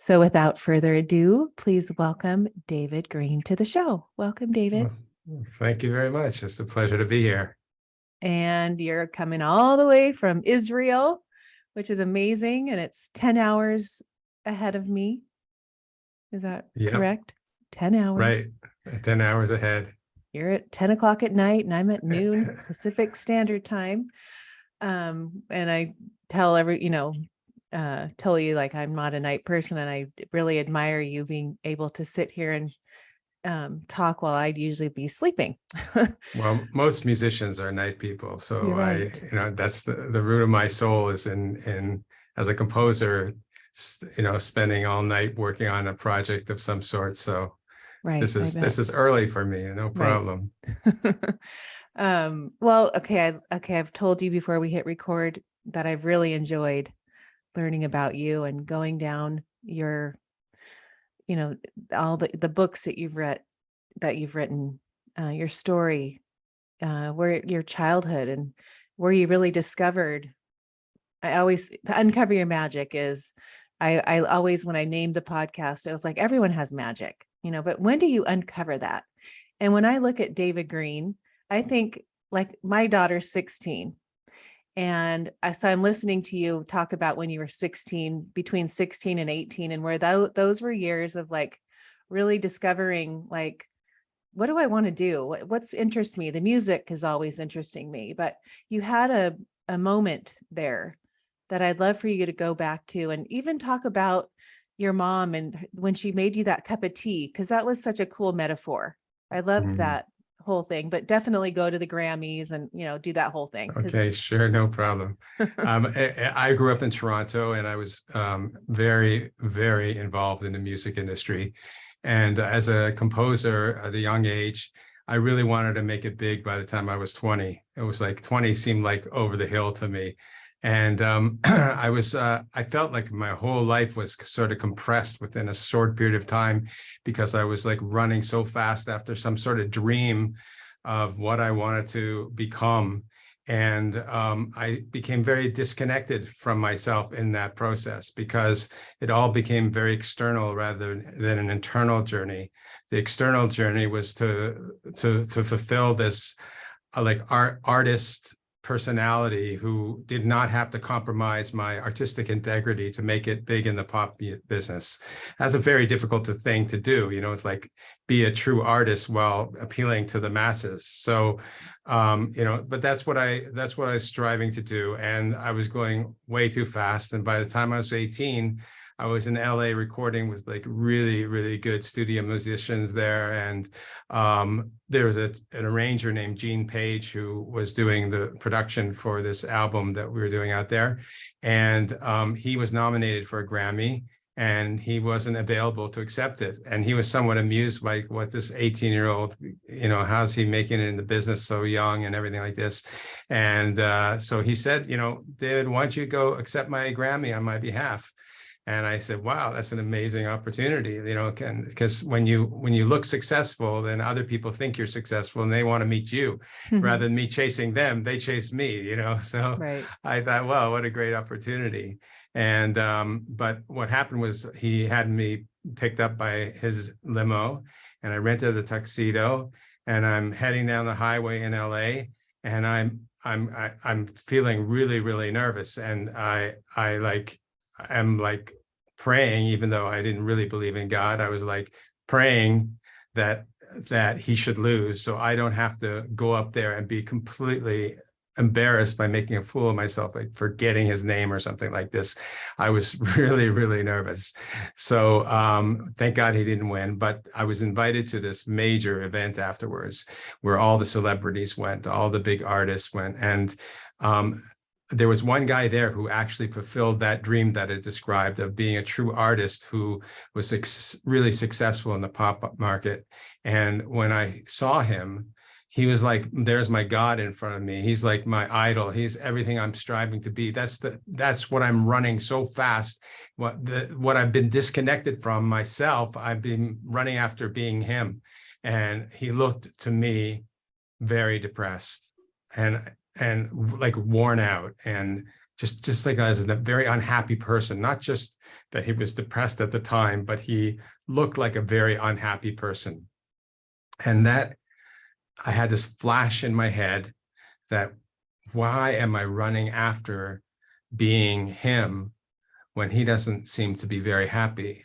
So without further ado, please welcome David Green to the show. Welcome, David. Well, thank you very much. It's a pleasure to be here. And you're coming all the way from Israel, which is amazing. And it's 10 hours ahead of me. Is that correct? 10 hours. Right. 10 hours ahead. You're at 10 o'clock at night and I'm at noon Pacific Standard Time. And I tell tell you like I'm not a night person, and I really admire you being able to sit here and talk while I'd usually be sleeping. Well, most musicians are night people. So right. that's the root of my soul is in as a composer, spending all night working on a project of some sort. So right. This is early for me, no problem. Right. Well, okay. I've told you before we hit record that I've really enjoyed learning about you and going down your, all the books that you've written, your story, where your childhood and where you really discovered. To uncover your magic is, I always, when I named the podcast, I was like, everyone has magic, but when do you uncover that? And when I look at David Green, I think like my daughter's 16. And so I'm listening to you talk about when you were 16, between 16 and 18, and where those were years of like really discovering, like, what do I want to do? What's interests me? The music is always interesting me, but you had a moment there that I'd love for you to go back to and even talk about your mom and when she made you that cup of tea, because that was such a cool metaphor. I loved that whole thing, but definitely go to the Grammys and, do that whole thing. Okay, sure. No problem. I grew up in Toronto and I was very, very involved in the music industry. And as a composer at a young age, I really wanted to make it big by the time I was 20. It was like 20 seemed like over the hill to me. And I felt like my whole life was sort of compressed within a short period of time because I was like running so fast after some sort of dream of what I wanted to become. And I became very disconnected from myself in that process because it all became very external rather than an internal journey. The external journey was to fulfill this artist personality who did not have to compromise my artistic integrity to make it big in the pop business. That's a very difficult thing to do. It's like be a true artist while appealing to the masses. So, but that's what I was striving to do. And I was going way too fast. And by the time I was 18, I was in LA recording with like really, really good studio musicians there. And there was an arranger named Gene Page who was doing the production for this album that we were doing out there. And he was nominated for a Grammy and he wasn't available to accept it. And he was somewhat amused by what this 18-year-old, how's he making it in the business so young and everything like this. And so he said, David, why don't you go accept my Grammy on my behalf? And I said, wow, that's an amazing opportunity, because when you look successful, then other people think you're successful and they want to meet you rather than me chasing them. They chase me, So right. I thought, well, what a great opportunity. And but what happened was he had me picked up by his limo and I rented a tuxedo and I'm heading down the highway in LA and I'm feeling really, really nervous. And I'm like praying, even though I didn't really believe in God, I was like praying that he should lose so I don't have to go up there and be completely embarrassed by making a fool of myself, like forgetting his name or something like this. I was really, really nervous. So thank God he didn't win, but I was invited to this major event afterwards where all the celebrities went, all the big artists went. And there was one guy there who actually fulfilled that dream that I described of being a true artist who was really successful in the pop market. And when I saw him, he was like, there's my God in front of me. He's like my idol. He's everything I'm striving to be. That's what I'm running so fast. What I've been disconnected from myself, I've been running after being him. And he looked to me very depressed and like worn out and just like as a very unhappy person, not just that he was depressed at the time, but he looked like a very unhappy person. And that I had this flash in my head that why am I running after being him when he doesn't seem to be very happy?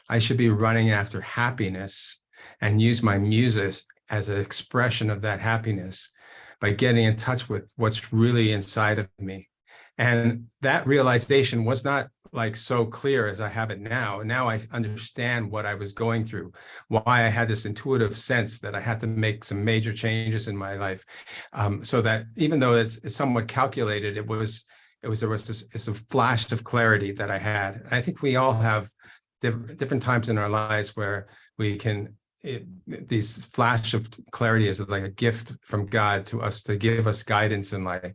I should be running after happiness and use my music as an expression of that happiness by getting in touch with what's really inside of me. And that realization was not like so clear as I have it now. Now I understand what I was going through, why I had this intuitive sense that I had to make some major changes in my life. So that even though it's somewhat calculated, there was this a flash of clarity that I had. And I think we all have different times in our lives where we can, these flash of clarity is like a gift from God to us to give us guidance in life.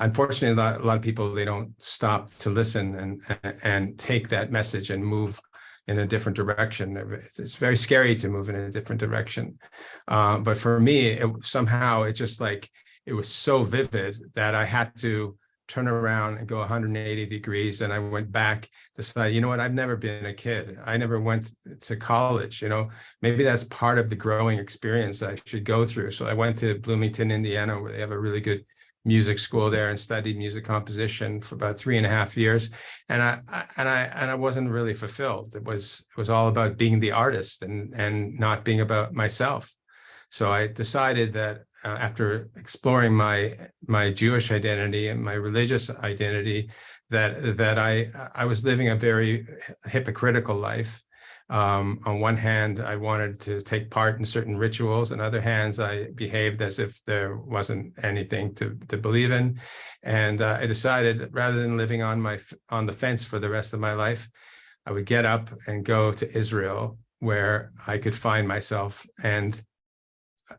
Unfortunately, a lot of people, they don't stop to listen and take that message and move in a different direction. It's very scary to move in a different direction. But for me, somehow it just like, it was so vivid that I had to turn around and go 180 degrees. And I went back, decided, you know what, I've never been a kid. I never went to college, maybe that's part of the growing experience I should go through. So I went to Bloomington, Indiana, where they have a really good music school there, and studied music composition for about 3.5 years. And I wasn't really fulfilled. It was all about being the artist and not being about myself. So I decided that after exploring my Jewish identity and my religious identity, that I was living a very hypocritical life. On one hand, I wanted to take part in certain rituals. On other hands, I behaved as if there wasn't anything to believe in. And I decided, rather than living on the fence for the rest of my life, I would get up and go to Israel, where I could find myself. And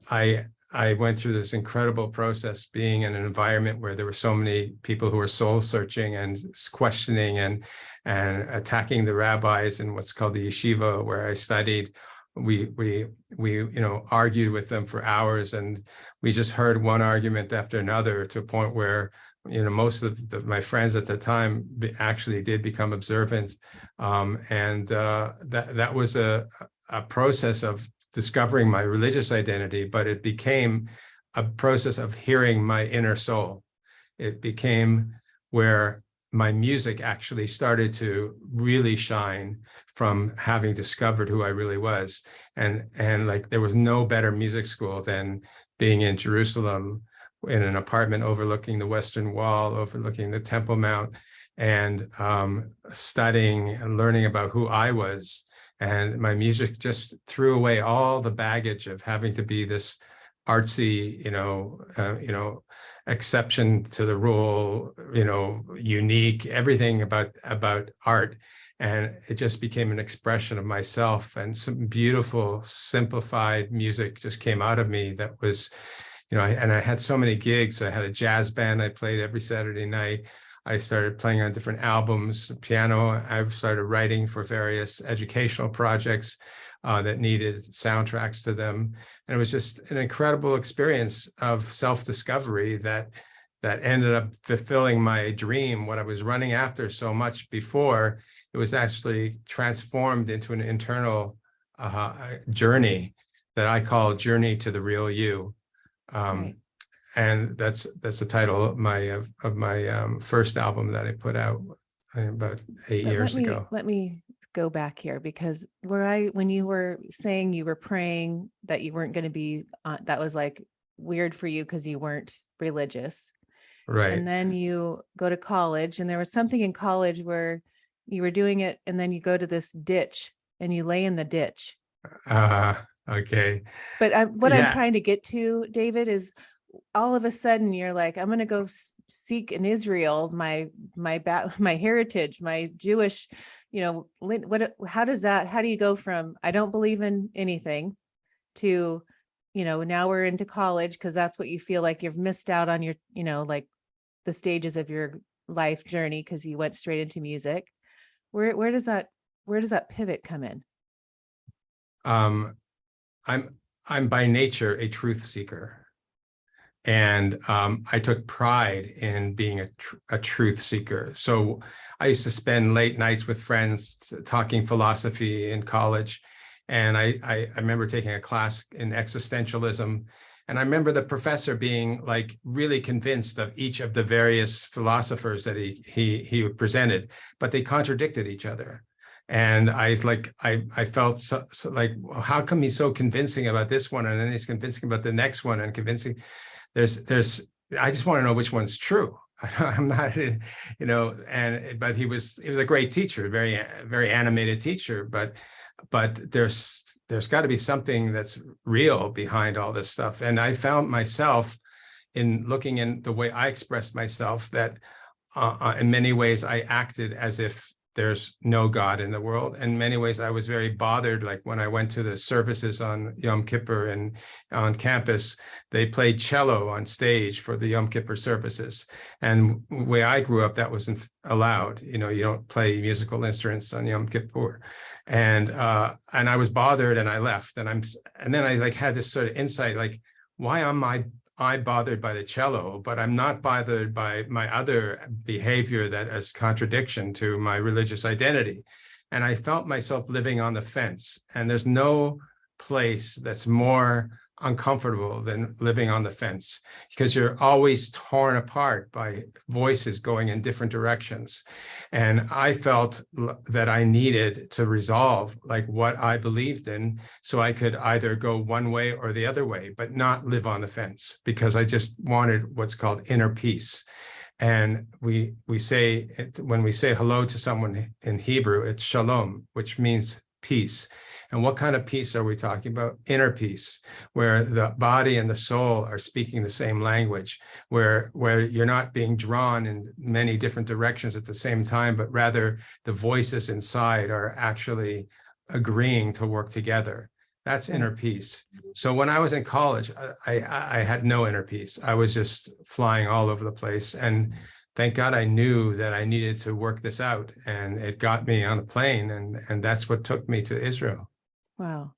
I went through this incredible process, being in an environment where there were so many people who were soul searching and questioning and attacking the rabbis in what's called the yeshiva, where I studied. We argued with them for hours, and we just heard one argument after another, to a point where most of my friends at the time actually did become observant, and that was a process of discovering my religious identity, but it became a process of hearing my inner soul. It became where my music actually started to really shine from having discovered who I really was. And like, there was no better music school than being in Jerusalem, in an apartment overlooking the Western Wall, overlooking the Temple Mount, and studying and learning about who I was. And my music just threw away all the baggage of having to be this artsy, exception to the rule, unique, everything about art. And it just became an expression of myself, and some beautiful, simplified music just came out of me that was, and I had so many gigs. I had a jazz band I played every Saturday night. I started playing on different albums, piano. I started writing for various educational projects that needed soundtracks to them. And it was just an incredible experience of self-discovery that ended up fulfilling my dream. What I was running after so much before, it was actually transformed into an internal journey that I call Journey to the Real You. Right. And that's the title of my first album that I put out about 8 years ago. Let me go back here, because when you were saying you were praying that you weren't going to be, that was like weird for you because you weren't religious. Right. And then you go to college, and there was something in college where you were doing it, and then you go to this ditch and you lay in the ditch. Okay. But what I'm trying to get to, David, is all of a sudden you're like, I'm going to go seek in Israel my heritage, my Jewish, how do you go from, I don't believe in anything, to, now we're into college, because that's what you feel like you've missed out on your, like the stages of your life journey, because you went straight into music. Where does that pivot come in? I'm by nature a truth seeker. And I took pride in being a truth seeker. So I used to spend late nights with friends talking philosophy in college. And I remember taking a class in existentialism. And I remember the professor being like really convinced of each of the various philosophers that he presented, but they contradicted each other. And I felt so like, how come he's so convincing about this one, and then he's convincing about the next one, and convincing. There's I just want to know which one's true. I'm not, but he was a great teacher, very animated teacher, but there's got to be something that's real behind all this stuff. And I found myself in looking in the way I expressed myself that in many ways I acted as if there's no God in the world. In many ways, I was very bothered. Like when I went to the services on Yom Kippur and on campus, they played cello on stage for the Yom Kippur services. And the way I grew up, that wasn't allowed. You don't play musical instruments on Yom Kippur. And I was bothered, and I left. And then I like had this sort of insight, like, why am I bothered by the cello, but I'm not bothered by my other behavior that is contradiction to my religious identity. And I felt myself living on the fence. And there's no place that's more uncomfortable than living on the fence, because you're always torn apart by voices going in different directions. And I felt that I needed to resolve like what I believed in, so I could either go one way or the other way, but not live on the fence, because I just wanted what's called inner peace. And we say, when we say hello to someone in Hebrew, it's shalom, which means peace. And what kind of peace are we talking about? Inner peace, where the body and the soul are speaking the same language, where you're not being drawn in many different directions at the same time, but rather the voices inside are actually agreeing to work together. That's inner peace. So when I was in college, I had no inner peace. I was just flying all over the place. And thank God I knew that I needed to work this out. And it got me on a plane. And that's what took me to Israel. Wow.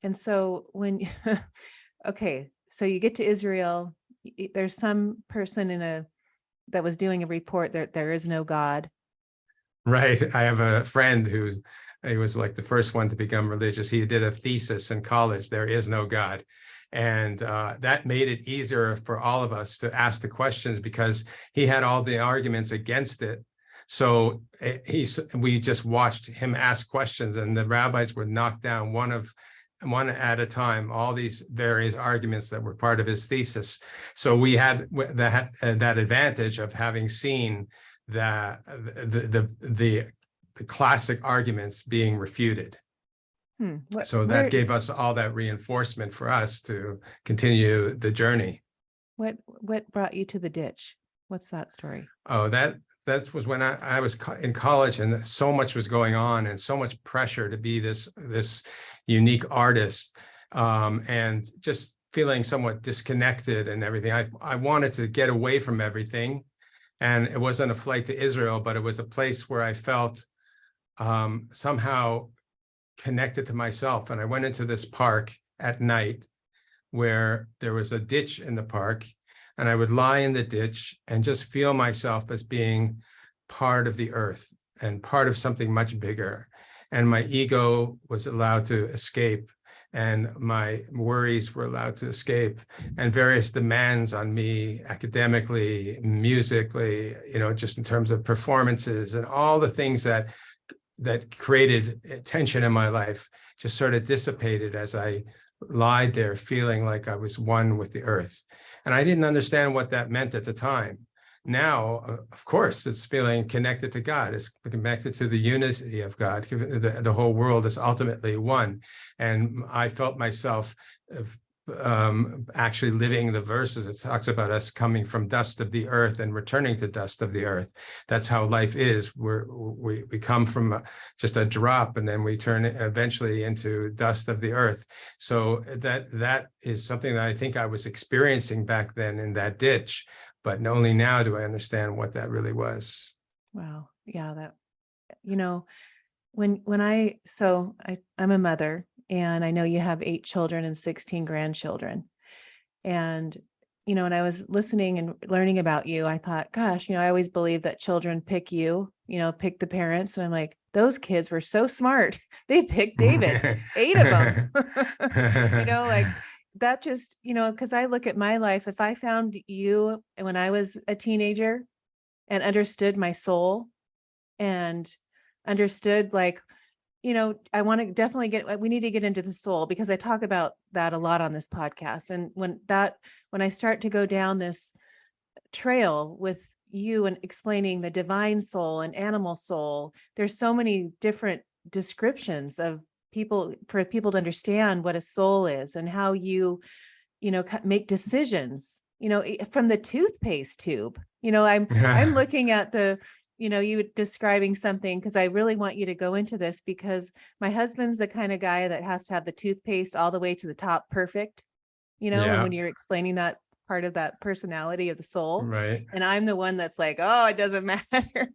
And so when, okay, so you get to Israel, there's some person that was doing a report that there is no God. Right. I have a friend he was like the first one to become religious. He did a thesis in college, there is no God. And that made it easier for all of us to ask the questions, because he had all the arguments against it. So we just watched him ask questions, and the rabbis would knock down one at a time, all these various arguments that were part of his thesis. So we had that advantage of having seen the classic arguments being refuted. So that gave us all that reinforcement for us to continue the journey. What brought you to the ditch? What's that story? Oh, that was when I was in college, and so much was going on, and so much pressure to be this unique artist, and just feeling somewhat disconnected and everything. I wanted to get away from everything, and it wasn't a flight to Israel, but it was a place where I felt somehow connected to myself. And I went into this park at night where there was a ditch in the park, and I would lie in the ditch and just feel myself as being part of the earth and part of something much bigger. And my ego was allowed to escape, and my worries were allowed to escape, and various demands on me academically, musically, just in terms of performances and all the things that created tension in my life just sort of dissipated as I lied there feeling like I was one with the earth. And I didn't understand what that meant at the time. Now, of course, it's feeling connected to God. It's connected to the unity of God. The whole world is ultimately one. And I felt myself actually living the verses. It talks about us coming from dust of the earth and returning to dust of the earth. That's how life is. We come from just a drop, and then we turn eventually into dust of the earth. So that is something that I think I was experiencing back then in that ditch, but only now do I understand what that really was. Wow. Yeah. I'm a mother, and I know you have 8 children and 16 grandchildren. And when I was listening and learning about you, I thought, gosh, I always believe that children pick you, pick the parents. And I'm like, those kids were so smart. They picked David, 8 of them. Like that just, because I look at my life, if I found you when I was a teenager and understood my soul and understood like, I want to definitely we need to get into the soul, because I talk about that a lot on this podcast. And when I start to go down this trail with you and explaining the divine soul and animal soul, there's so many different descriptions of for people to understand what a soul is and how you make decisions, from the toothpaste tube. I'm looking at you describing something, because I really want you to go into this, because my husband's the kind of guy that has to have the toothpaste all the way to the top perfect, and when you're explaining that part of that personality of the soul. Right. And I'm the one that's like, oh, it doesn't matter.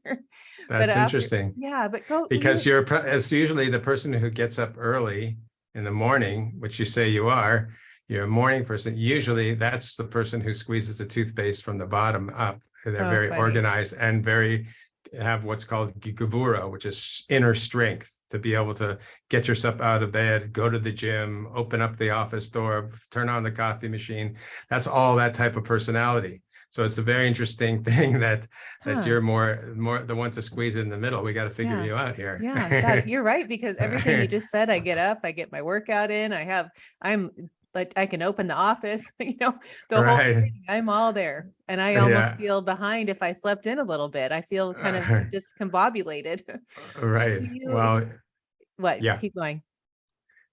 That's interesting. Yeah, but go. Because it's usually the person who gets up early in the morning, which you say you are, you're a morning person. Usually that's the person who squeezes the toothpaste from the bottom up. They're very funny. organized and have what's called gevura, which is inner strength, to be able to get yourself out of bed, go to the gym, open up the office door, turn on the coffee machine. That's all that type of personality. So it's a very interesting thing that you're more the one to squeeze it in the middle. We got to figure you out here. Yeah, you're right, because everything you just said, I get up, I get my workout in, I'm like, I can open the office, the whole thing, I'm all there. And I almost feel behind if I slept in a little bit. I feel kind of discombobulated. Right. Well, what? Yeah. Keep going.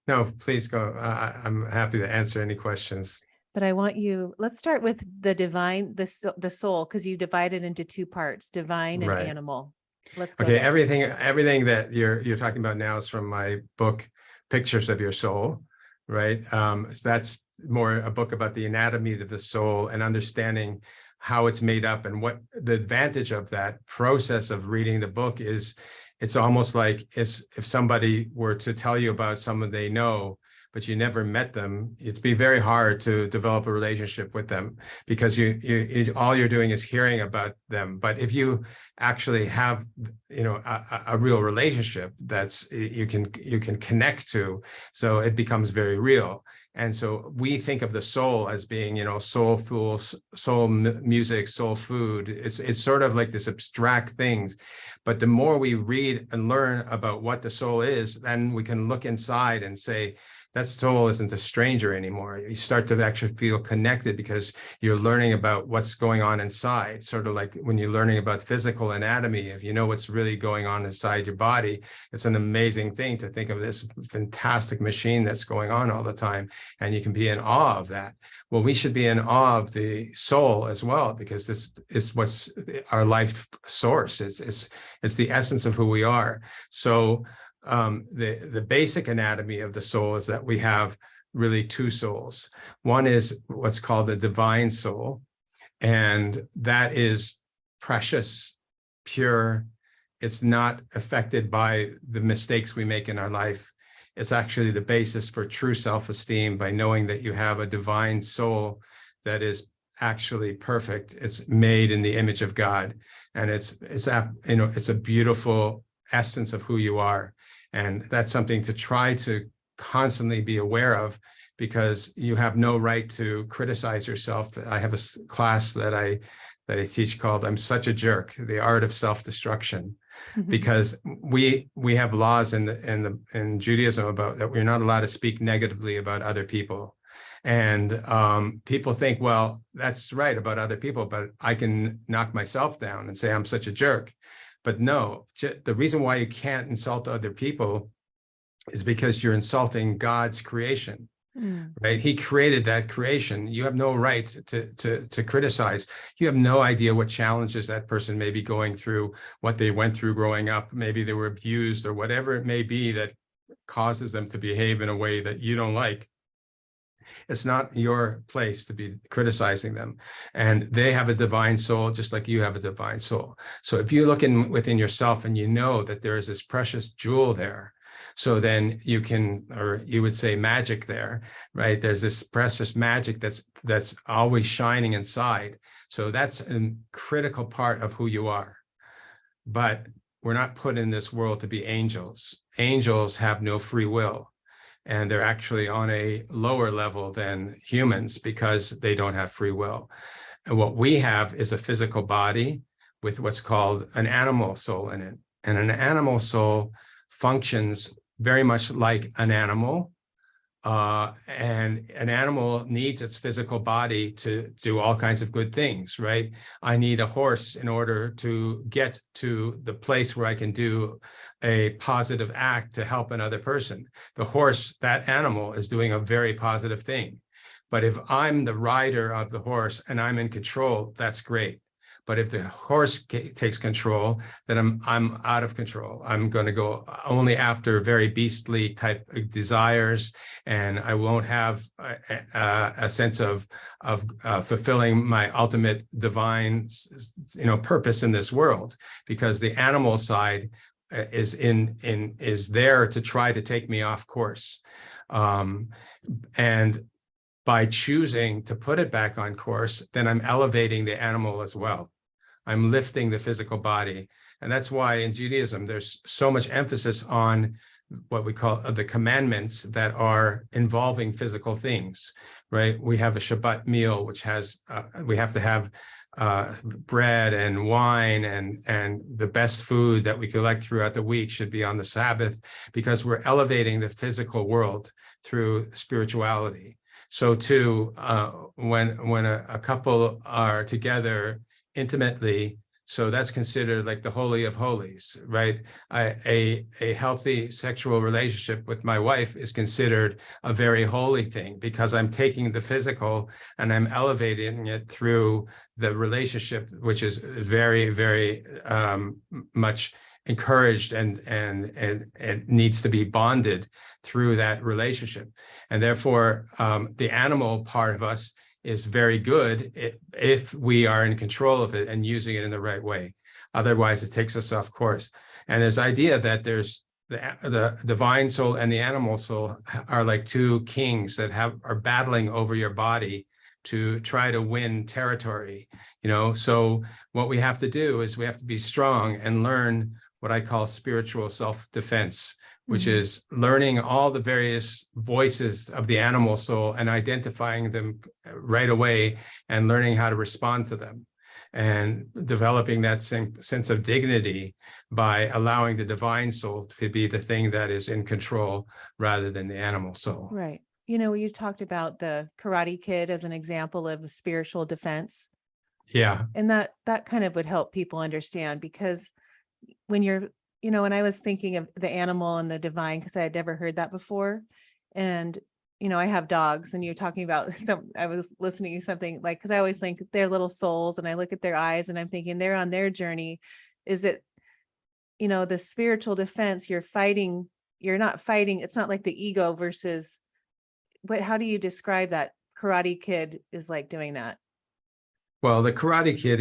No, please go. I'm happy to answer any questions. But I want let's start with the divine, the soul, because you divide it into 2 parts, divine and animal. Let's go. Okay. There. Everything that you're talking about now is from my book, Pictures of Your Soul. Right. So that's more a book about the anatomy of the soul and understanding how it's made up. And what the advantage of that process of reading the book is, it's almost like if somebody were to tell you about someone they know, but you never met them, it'd be very hard to develop a relationship with them, because you all you're doing is hearing about them. But if you actually have, a real relationship that's you can connect to, so it becomes very real. And so we think of the soul as being, soulful, soul music, soul food. It's sort of like this abstract thing. But the more we read and learn about what the soul is, then we can look inside and say, that soul isn't a stranger anymore. You start to actually feel connected because you're learning about what's going on inside. Sort of like when you're learning about physical anatomy, if you know what's really going on inside your body, it's an amazing thing to think of this fantastic machine that's going on all the time. And you can be in awe of that. Well, we should be in awe of the soul as well, because this is what's our life source. It's the essence of who we are. So the basic anatomy of the soul is that we have really 2 souls. One is what's called the divine soul, and that is precious, pure. It's not affected by the mistakes we make in our life. It's actually the basis for true self-esteem, by knowing that you have a divine soul that is actually perfect. It's made in the image of God, and it's a beautiful essence of who you are. And that's something to try to constantly be aware of, because you have no right to criticize yourself. I have a class that I teach called "I'm Such a Jerk: The Art of Self-Destruction," because we have laws in Judaism about that we're not allowed to speak negatively about other people. And people think, well, that's right about other people, but I can knock myself down and say I'm such a jerk. But no, the reason why you can't insult other people is because you're insulting God's creation, right? He created that creation. You have no right to criticize. You have no idea what challenges that person may be going through, what they went through growing up. Maybe they were abused or whatever it may be that causes them to behave in a way that you don't like. It's not your place to be criticizing them. And they have a divine soul, just like you have a divine soul. So if you look within yourself and you know that there is this precious jewel there, So then you can, or you would say magic there, right? There's this precious magic that's always shining inside. So that's a critical part of who you are. But we're not put in this world to be angels. Angels have no free will, and they're actually on a lower level than humans because they don't have free will. And what we have is a physical body with what's called an animal soul in it. And an animal soul functions very much like an animal. And an animal needs its physical body to do all kinds of good things, right? I need a horse in order to get to the place where I can do a positive act to help another person. The horse, that animal, is doing a very positive thing. But if I'm the rider of the horse and I'm in control, that's great. But if the horse takes control, then I'm out of control. I'm going to go only after very beastly type of desires, and I won't have a sense of fulfilling my ultimate divine, purpose in this world, because the animal side is there to try to take me off course, and by choosing to put it back on course, then I'm elevating the animal as well. I'm lifting the physical body. And that's why in Judaism, there's so much emphasis on what we call the commandments that are involving physical things, right? We have a Shabbat meal, which has, we have to have bread and wine, and the best food that we collect throughout the week should be on the Sabbath, because we're elevating the physical world through spirituality. So too, when a couple are together intimately, so that's considered like the Holy of Holies, right? A healthy sexual relationship with my wife is considered a very holy thing, because I'm taking the physical and I'm elevating it through the relationship, which is very, very much encouraged and it needs to be bonded through that relationship. And therefore, the animal part of us is very good if we are in control of it and using it in the right way. Otherwise, it takes us off course. And there's idea that there's the divine soul and the animal soul are like two kings that are battling over your body to try to win territory. So what we have to do is we have to be strong and learn what I call spiritual self-defense, which is learning all the various voices of the animal soul and identifying them right away and learning how to respond to them, and developing that same sense of dignity by allowing the divine soul to be the thing that is in control rather than the animal soul. Right. You talked about the Karate Kid as an example of spiritual defense. Yeah. And that kind of would help people understand, because when when I was thinking of the animal and the divine, because I had never heard that before. And, I have dogs, and you're talking about I was listening to something like, because I always think they're little souls, and I look at their eyes and I'm thinking they're on their journey. Is it, the spiritual defense you're not fighting. It's not like the ego versus, but how do you describe that? Karate Kid is like doing that. Well, the Karate Kid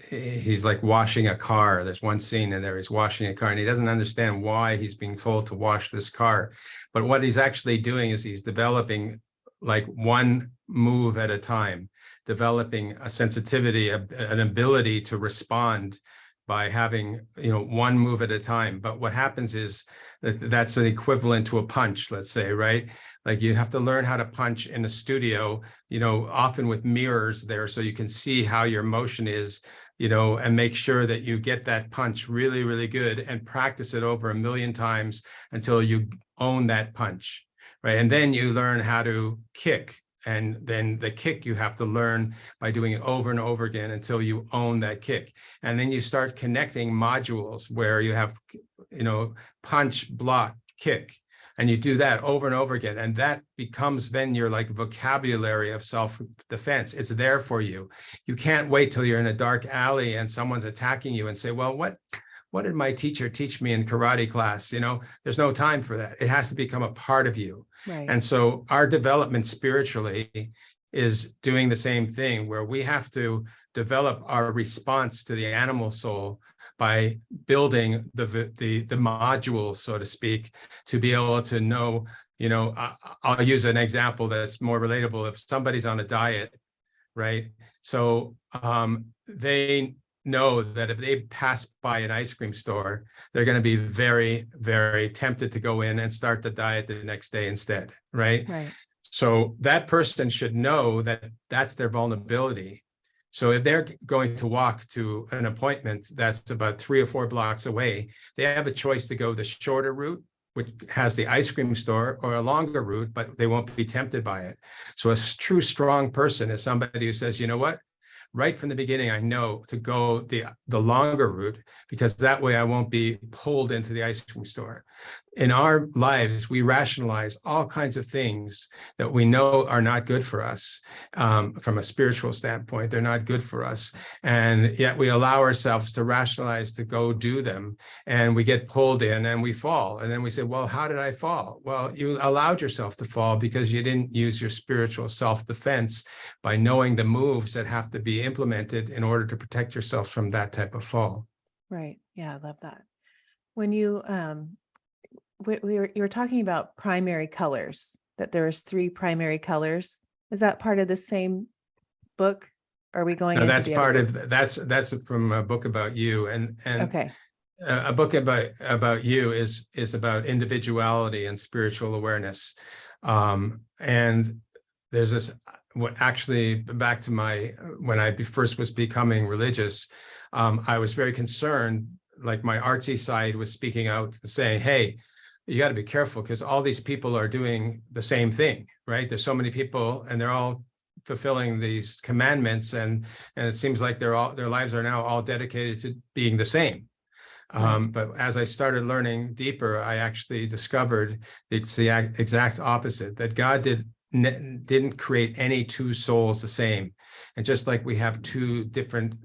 he's like washing a car. There's one scene in there, he's washing a car and he doesn't understand why he's being told to wash this car. But what he's actually doing is he's developing like one move at a time, developing a sensitivity, an ability to respond by having, one move at a time. But what happens is that's an equivalent to a punch, let's say, right? Like you have to learn how to punch in a studio, often with mirrors there, so you can see how your motion is, and make sure that you get that punch really, really good and practice it over 1,000,000 times until you own that punch, right? And then you learn how to kick. And then the kick you have to learn by doing it over and over again until you own that kick. And then you start connecting modules where you have, punch, block, kick. And you do that over and over again. And that becomes then your like vocabulary of self-defense. It's there for you. You can't wait till you're in a dark alley and someone's attacking you and say, well, what did my teacher teach me in karate class? There's no time for that. It has to become a part of you. Right. And so our development spiritually is doing the same thing, where we have to develop our response to the animal soul by building the modules, so to speak, to be able to know, I'll use an example that's more relatable. If somebody's on a diet, right? So they know that if they pass by an ice cream store, they're going to be very, very tempted to go in and start the diet the next day instead, right? Right. So that person should know that that's their vulnerability. So if they're going to walk to an appointment that's about 3 or 4 blocks away, they have a choice to go the shorter route, which has the ice cream store, or a longer route, but they won't be tempted by it. So a true strong person is somebody who says, you know what? Right from the beginning, I know to go the longer route, because that way I won't be pulled into the ice cream store. In our lives, we rationalize all kinds of things that we know are not good for us. From a spiritual standpoint, they're not good for us. And yet we allow ourselves to rationalize to go do them. And we get pulled in and we fall. And then we say, well, how did I fall? Well, you allowed yourself to fall because you didn't use your spiritual self-defense by knowing the moves that have to be implemented in order to protect yourself from that type of fall. Right. Yeah, I love that. When you you were talking about primary colors, that there's 3 primary colors. Is that part of the same book? Are we going No, into that's the part other book? of that's from a book about you, and Okay. a book about you is about individuality and spiritual awareness. And there's this, actually back to when I first was becoming religious, I was very concerned, like my artsy side was speaking out saying, hey, you got to be careful because all these people are doing the same thing, right? There's so many people and they're all fulfilling these commandments, and it seems like their lives are now all dedicated to being the same. Right. But as I started learning deeper, I actually discovered it's the exact opposite, that God didn't create any 2 souls the same. And just like we have 2 different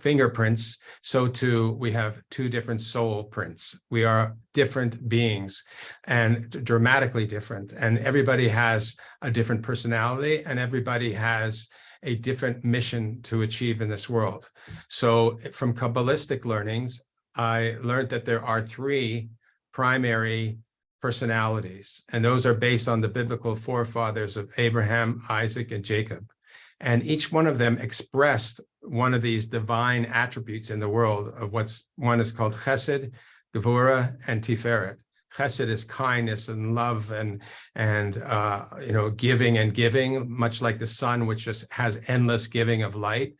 fingerprints, so too we have 2 different soul prints. We are different beings, and dramatically different. And everybody has a different personality, and everybody has a different mission to achieve in this world. So from Kabbalistic learnings, I learned that there are 3 primary personalities, and those are based on the biblical forefathers of Abraham, Isaac, and Jacob. And each one of them expressed one of these divine attributes in the world of one is called Chesed, Gevurah, and Tiferet. Chesed is kindness and love and giving and giving, much like the sun, which just has endless giving of light.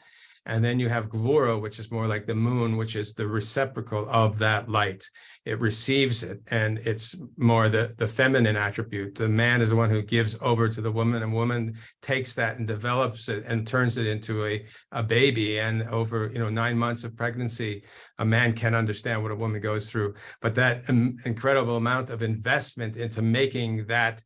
And then you have Gevurah, which is more like the moon, which is the reciprocal of that light. It receives it, and it's more the feminine attribute. The man is the one who gives over to the woman, and woman takes that and develops it and turns it into a baby. And over 9 months of pregnancy, a man can understand what a woman goes through. But that incredible amount of investment into making that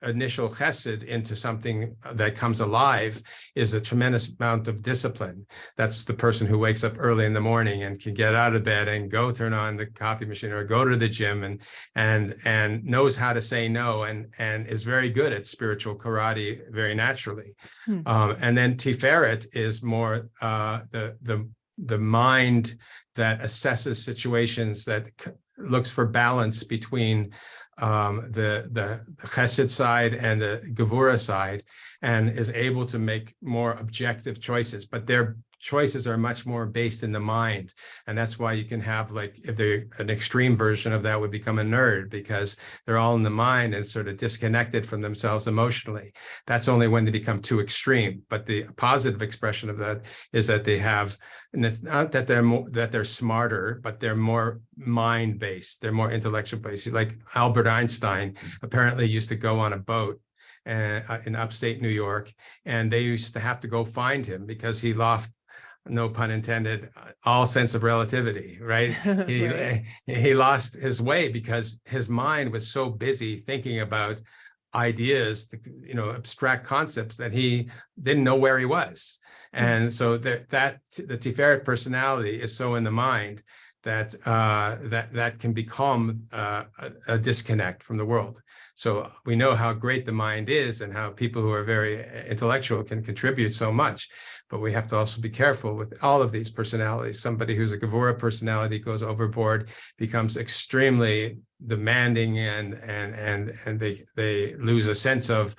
initial chesed into something that comes alive is a tremendous amount of discipline. That's the person who wakes up early in the morning and can get out of bed and go turn on the coffee machine or go to the gym and knows how to say no and is very good at spiritual karate very naturally. And then Tiferet is more the mind that assesses situations, that looks for balance between the chesed side and the gevurah side, and is able to make more objective choices. But their choices are much more based in the mind. And that's why you can have, like, if they're an extreme version of that would become a nerd, because they're all in the mind and sort of disconnected from themselves emotionally. That's only when they become too extreme. But the positive expression of that is that they have, and it's not that they're smarter, but they're more mind-based, they're more intellectual-based. Like Albert Einstein apparently used to go on a boat in upstate New York, and they used to have to go find him because he lost, no pun intended, all sense of relativity, right? Right. He lost his way because his mind was so busy thinking about ideas, abstract concepts, that he didn't know where he was. And so the Tiferet personality is so in the mind that can become a disconnect from the world. So we know how great the mind is and how people who are very intellectual can contribute so much, but we have to also be careful with all of these personalities. Somebody who's a Gevura personality goes overboard, becomes extremely demanding, and they lose a sense of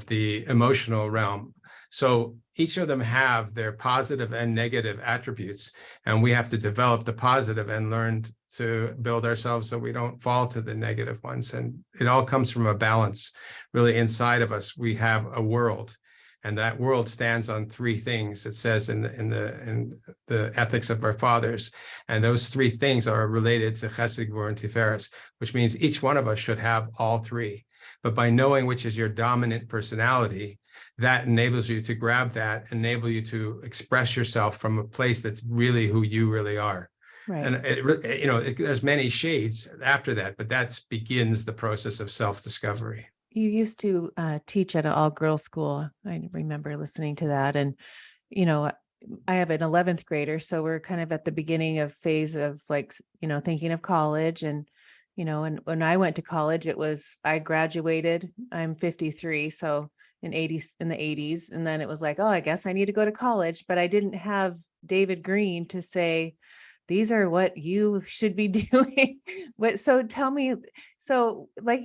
the emotional realm. So each of them have their positive and negative attributes, and we have to develop the positive and learn to build ourselves so we don't fall to the negative ones. And it all comes from a balance. Really, inside of us, we have a world, and that world stands on three things. It says in the ethics of our fathers, and those three things are related to Chesed, Gvura, and Tiferes, which means each one of us should have all three. But by knowing which is your dominant personality, that enables you to grab that, enable you to express yourself from a place that's really who you really are. Right. And there's many shades after that, but that begins the process of self-discovery. You used to teach at an all-girls school. I remember listening to that. And, I have an 11th grader, so we're kind of at the beginning of phase of thinking of college. And, and when I went to college, I graduated, I'm 53. So in the 80s. And then it was like, oh, I guess I need to go to college, but I didn't have David Green to say, these are what you should be doing. So tell me,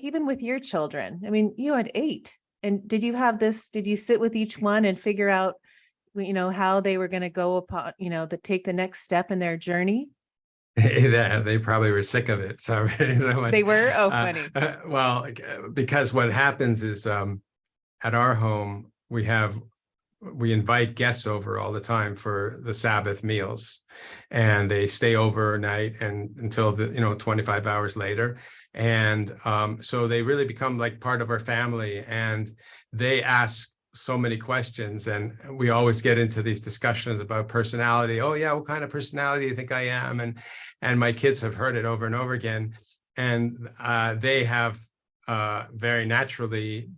even with your children, I mean, you had 8, and did you sit with each one and figure out, how they were going to go upon, take the next step in their journey? They probably were sick of it. So much. They were? Oh, funny. Well, because what happens is, at our home, we invite guests over all the time for the Sabbath meals, and they stay overnight and until 25 hours later. And so they really become like part of our family, and they ask so many questions, and we always get into these discussions about personality. Oh yeah, what kind of personality do you think I am? And my kids have heard it over and over again, and they have very naturally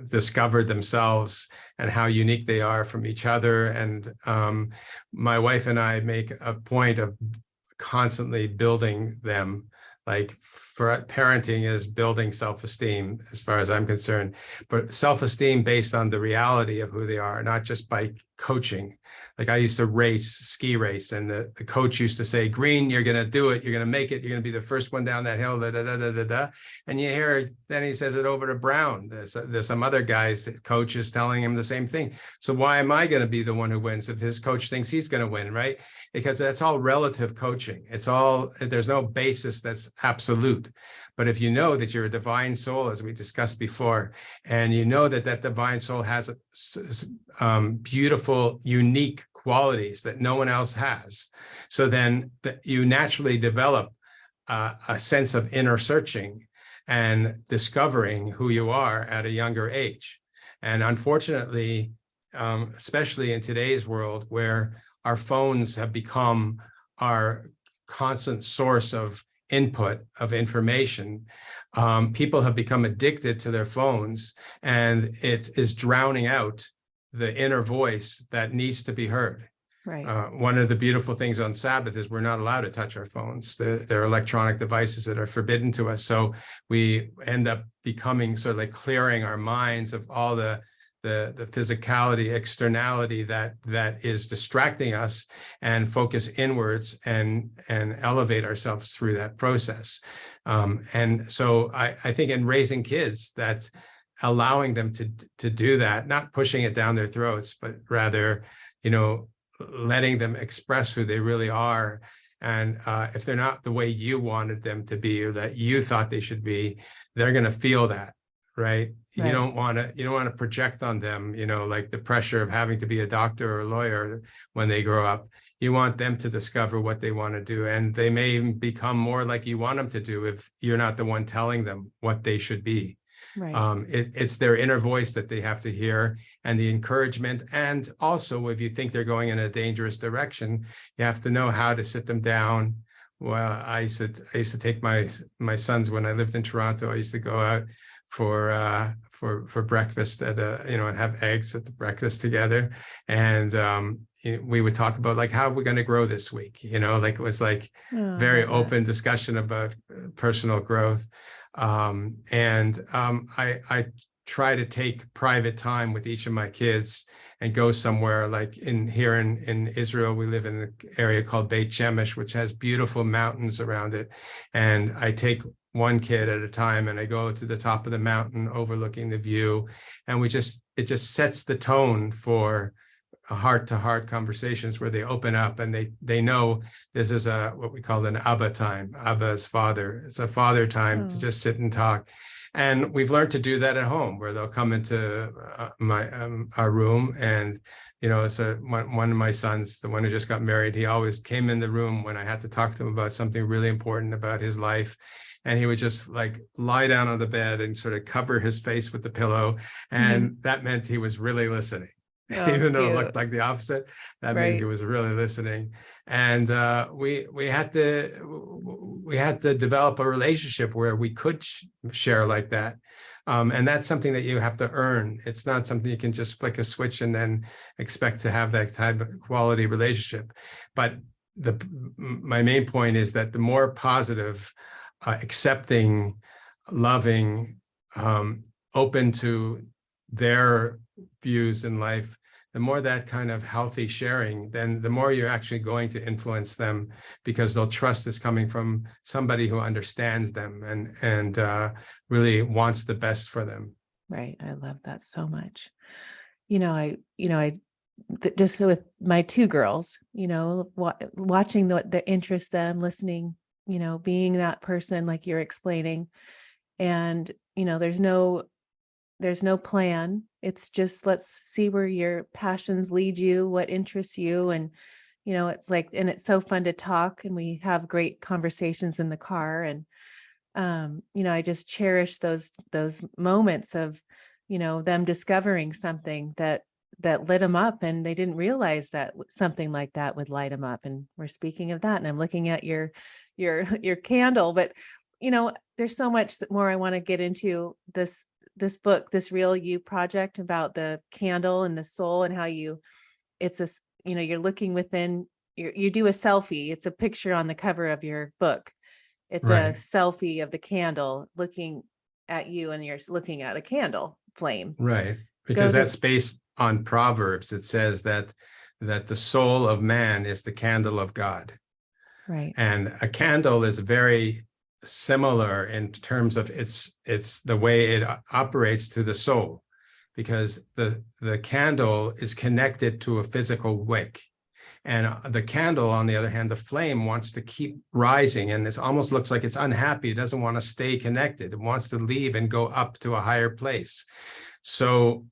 discovered themselves and how unique they are from each other. And my wife and I make a point of constantly building them. Like, for parenting is building self-esteem, as far as I'm concerned, but self-esteem based on the reality of who they are, not just by coaching. Like, I used to ski race, and the coach used to say, Green, you're going to do it. You're going to make it. You're going to be the first one down that hill, da, da, da, da, da, da. And you hear, then he says it over to Brown. There's some other guys, coach is telling him the same thing. So why am I going to be the one who wins if his coach thinks he's going to win, right? Because that's all relative coaching. There's no basis that's absolute. But if you know that you're a divine soul, as we discussed before, and you know that divine soul has beautiful, unique qualities that no one else has, so then you naturally develop a sense of inner searching and discovering who you are at a younger age. And unfortunately, especially in today's world, where our phones have become our constant source of input of information, people have become addicted to their phones, and it is drowning out the inner voice that needs to be heard. Right. One of the beautiful things on Sabbath is we're not allowed to touch our phones. They're electronic devices that are forbidden to us. So we end up becoming sort of like clearing our minds of all the physicality, externality that is distracting us, and focus inwards and elevate ourselves through that process. And so I think in raising kids, that allowing them to do that, not pushing it down their throats, but rather, letting them express who they really are. And if they're not the way you wanted them to be, or that you thought they should be, they're going to feel that. Right. You don't want to project on them, like the pressure of having to be a doctor or a lawyer when they grow up. You want them to discover what they want to do, and they may even become more like you want them to do if you're not the one telling them what they should be. Right. It's their inner voice that they have to hear, and the encouragement. And also, if you think they're going in a dangerous direction, you have to know how to sit them down. Well, I used to take my sons when I lived in Toronto. I used to go out for breakfast and have eggs at the breakfast together. And we would talk about like, how are we going to grow this week? Like it was like Oh, I very love that. open discussion about personal growth. I try to take private time with each of my kids and go somewhere like here in Israel. We live in an area called Beit Shemesh, which has beautiful mountains around it. And I take one kid at a time and I go to the top of the mountain overlooking the view. And it just sets the tone for heart-to-heart conversations where they open up and they know this is what we call an Abba time. Abba is father. It's a father time to just sit and talk. And we've learned to do that at home, where they'll come into our room, and it's one of my sons, the one who just got married. He always came in the room when I had to talk to him about something really important about his life, and he would just like lie down on the bed and sort of cover his face with the pillow, and that meant he was really listening. Oh, even though it cute. looked like the opposite, that meant he Right. was really listening. And we had to develop a relationship where we could share like that. And that's something that you have to earn. It's not something you can just flick a switch and then expect to have that type of quality relationship. But my main point is that the more positive, accepting, loving, open to their views in life, the more that kind of healthy sharing, then the more you're actually going to influence them, because they'll trust is coming from somebody who understands them and really wants the best for them. Right. I love that so much. Just with my two girls, watching the interest them, listening, being that person like you're explaining. And, there's no plan. It's just, let's see where your passions lead you, what interests you. And, it's like, and it's so fun to talk, and we have great conversations in the car. And, I just cherish those moments of, them discovering something that lit them up, and they didn't realize that something like that would light them up. And we're speaking of that, and I'm looking at your candle, but there's so much more I want to get into this book, this Real You project, about the candle and the soul, and how you're looking within, you do a selfie. It's a picture on the cover of your book. It's a Right. selfie of the candle looking at you, and you're looking at a candle flame. Right. Because that's based on Proverbs. It says that the soul of man is the candle of God. Right. And a candle is very similar in terms of it's the way it operates to the soul, because the candle is connected to a physical wick, and the candle, on the other hand, the flame, wants to keep rising, and it almost looks like it's unhappy. It doesn't want to stay connected. It wants to leave and go up to a higher place. So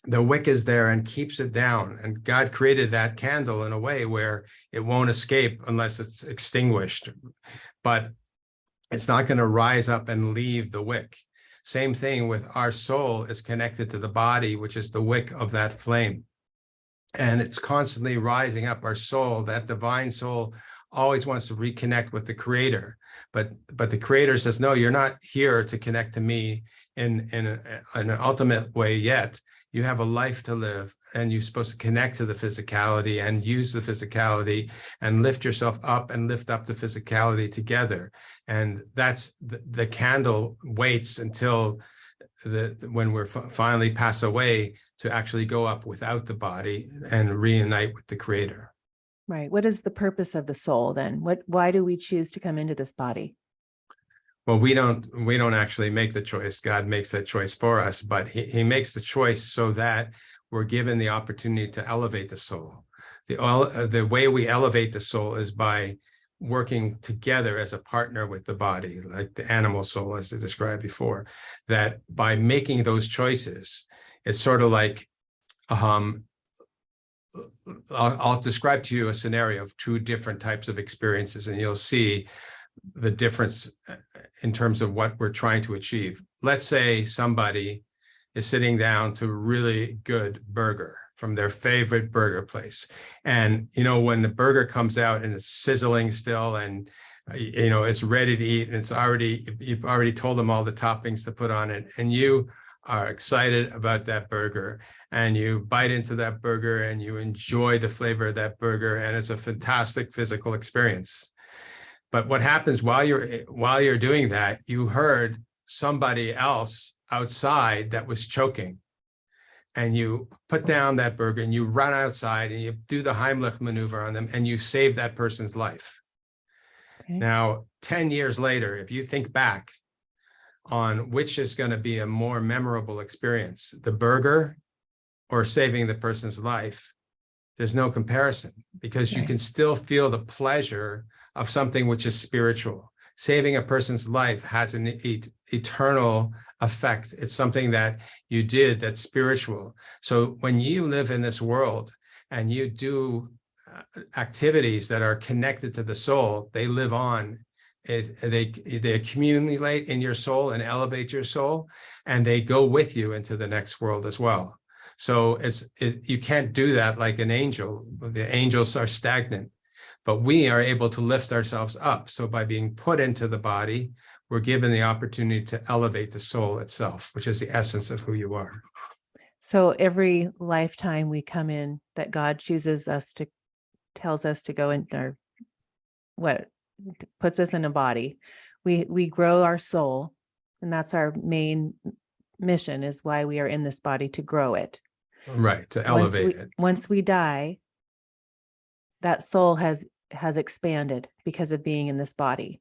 the wick is there and keeps it down, and God created that candle in a way where it won't escape unless it's extinguished, but it's not going to rise up and leave the wick. Same thing with our soul is connected to the body, which is the wick of that flame. And it's constantly rising up. Our soul, that divine soul, always wants to reconnect with the Creator. But the Creator says, no, you're not here to connect to me in an ultimate way yet. You have a life to live, and you're supposed to connect to the physicality and use the physicality and lift yourself up and lift up the physicality together. And that's the candle waits until when we're finally pass away to actually go up without the body and reunite with the Creator. Right. What is the purpose of the soul then? Why do we choose to come into this body? Well, we don't actually make the choice. God makes that choice for us, but he makes the choice so that we're given the opportunity to elevate the soul. The way we elevate the soul is by working together as a partner with the body, like the animal soul, as I described before. That by making those choices, it's sort of like, I'll describe to you a scenario of two different types of experiences, and you'll see the difference in terms of what we're trying to achieve. Let's say somebody is sitting down to a really good burger from their favorite burger place. And, when the burger comes out and it's sizzling still, and, it's ready to eat, and you've already told them all the toppings to put on it. And you are excited about that burger, and you bite into that burger and you enjoy the flavor of that burger, and it's a fantastic physical experience. But what happens while you're doing that, you heard somebody else outside that was choking, and you put down that burger and you run outside and you do the Heimlich maneuver on them and you save that person's life. Okay. Now, 10 years later, if you think back on which is going to be a more memorable experience, the burger or saving the person's life, there's no comparison, because you Right. can still feel the pleasure of something which is spiritual. Saving a person's life has an eternal effect. It's something that you did that's spiritual. So when you live in this world and you do activities that are connected to the soul, they live on. They accumulate in your soul and elevate your soul, and they go with you into the next world as well. So you can't do that like an angel. The angels are stagnant, but we are able to lift ourselves up. So by being put into the body, we're given the opportunity to elevate the soul itself, which is the essence of who you are. So every lifetime we come in, that God chooses us to, tells us to go in, or what puts us in a body, we grow our soul, and that's our main mission, is why we are in this body, to grow it. Right, to elevate it. Once we die, that soul has expanded because of being in this body.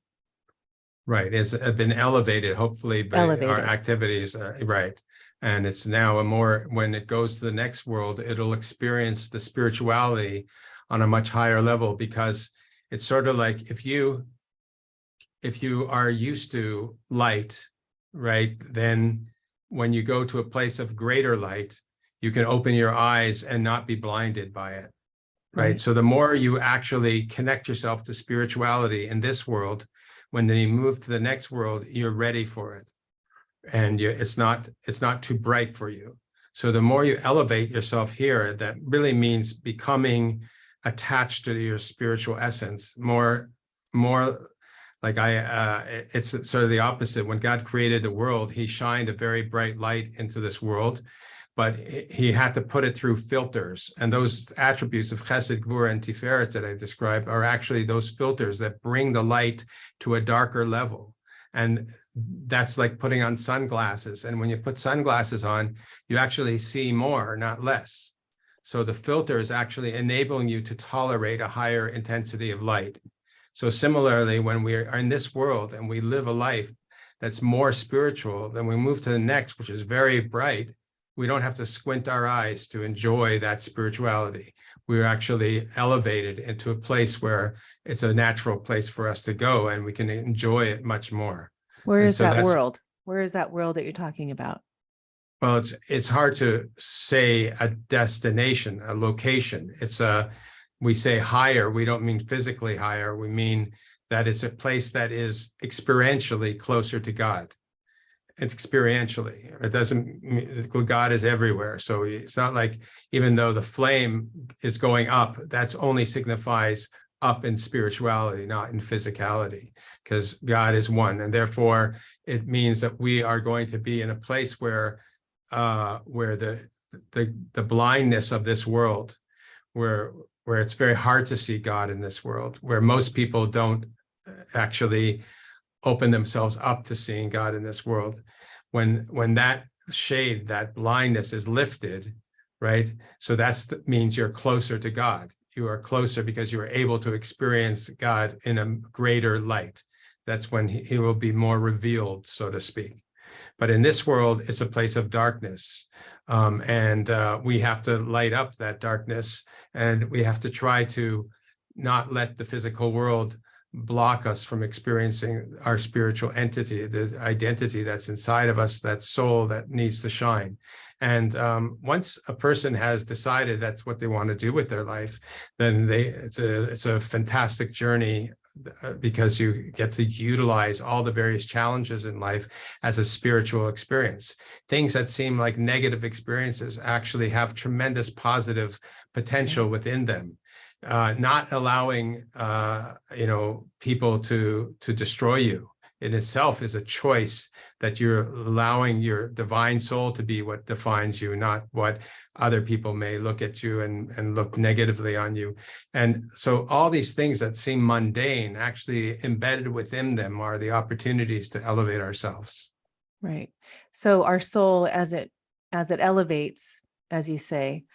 Right, it's been elevated, hopefully, by our Elevated. activities, right. And it's now when it goes to the next world, it'll experience the spirituality on a much higher level, because it's sort of like if you are used to light, right, then when you go to a place of greater light, you can open your eyes and not be blinded by it, right? So the more you actually connect yourself to spirituality in this world, when you move to the next world, you're ready for it, and it's not too bright for you. So the more you elevate yourself here, that really means becoming attached to your spiritual essence, more like it's sort of the opposite. When God created the world, he shined a very bright light into this world, but he had to put it through filters. And those attributes of Chesed, Gvura, and Tiferet that I described are actually those filters that bring the light to a darker level. And that's like putting on sunglasses. And when you put sunglasses on, you actually see more, not less. So the filter is actually enabling you to tolerate a higher intensity of light. So similarly, when we are in this world and we live a life that's more spiritual, then we move to the next, which is very bright. We don't have to squint our eyes to enjoy that spirituality. We're actually elevated into a place where it's a natural place for us to go, and we can enjoy it much more. Where is that world? Where is that world that you're talking about? Well, it's hard to say a destination, a location. We say higher, we don't mean physically higher. We mean that it's a place that is experientially closer to God. It's experientially. It doesn't mean God is everywhere. So it's not like, even though the flame is going up, that's only signifies up in spirituality, not in physicality, because God is one. And therefore, it means that we are going to be in a place where the blindness of this world, where it's very hard to see God in this world, where most people don't actually open themselves up to seeing God in this world. When that shade, that blindness is lifted, right? So means you're closer to God. You are closer because you are able to experience God in a greater light. That's when he will be more revealed, so to speak. But in this world, it's a place of darkness. And we have to light up that darkness, and we have to try to not let the physical world block us from experiencing our spiritual entity, the identity that's inside of us, that soul that needs to shine. And once a person has decided that's what they want to do with their life, then it's a fantastic journey, because you get to utilize all the various challenges in life as a spiritual experience. Things that seem like negative experiences actually have tremendous positive potential within them. Not allowing people to destroy you. in itself is a choice that you're allowing your divine soul to be what defines you, not what other people may look at you and look negatively on you. And so all these things that seem mundane, actually embedded within them are the opportunities to elevate ourselves. Right. So our soul, as it elevates, as you say,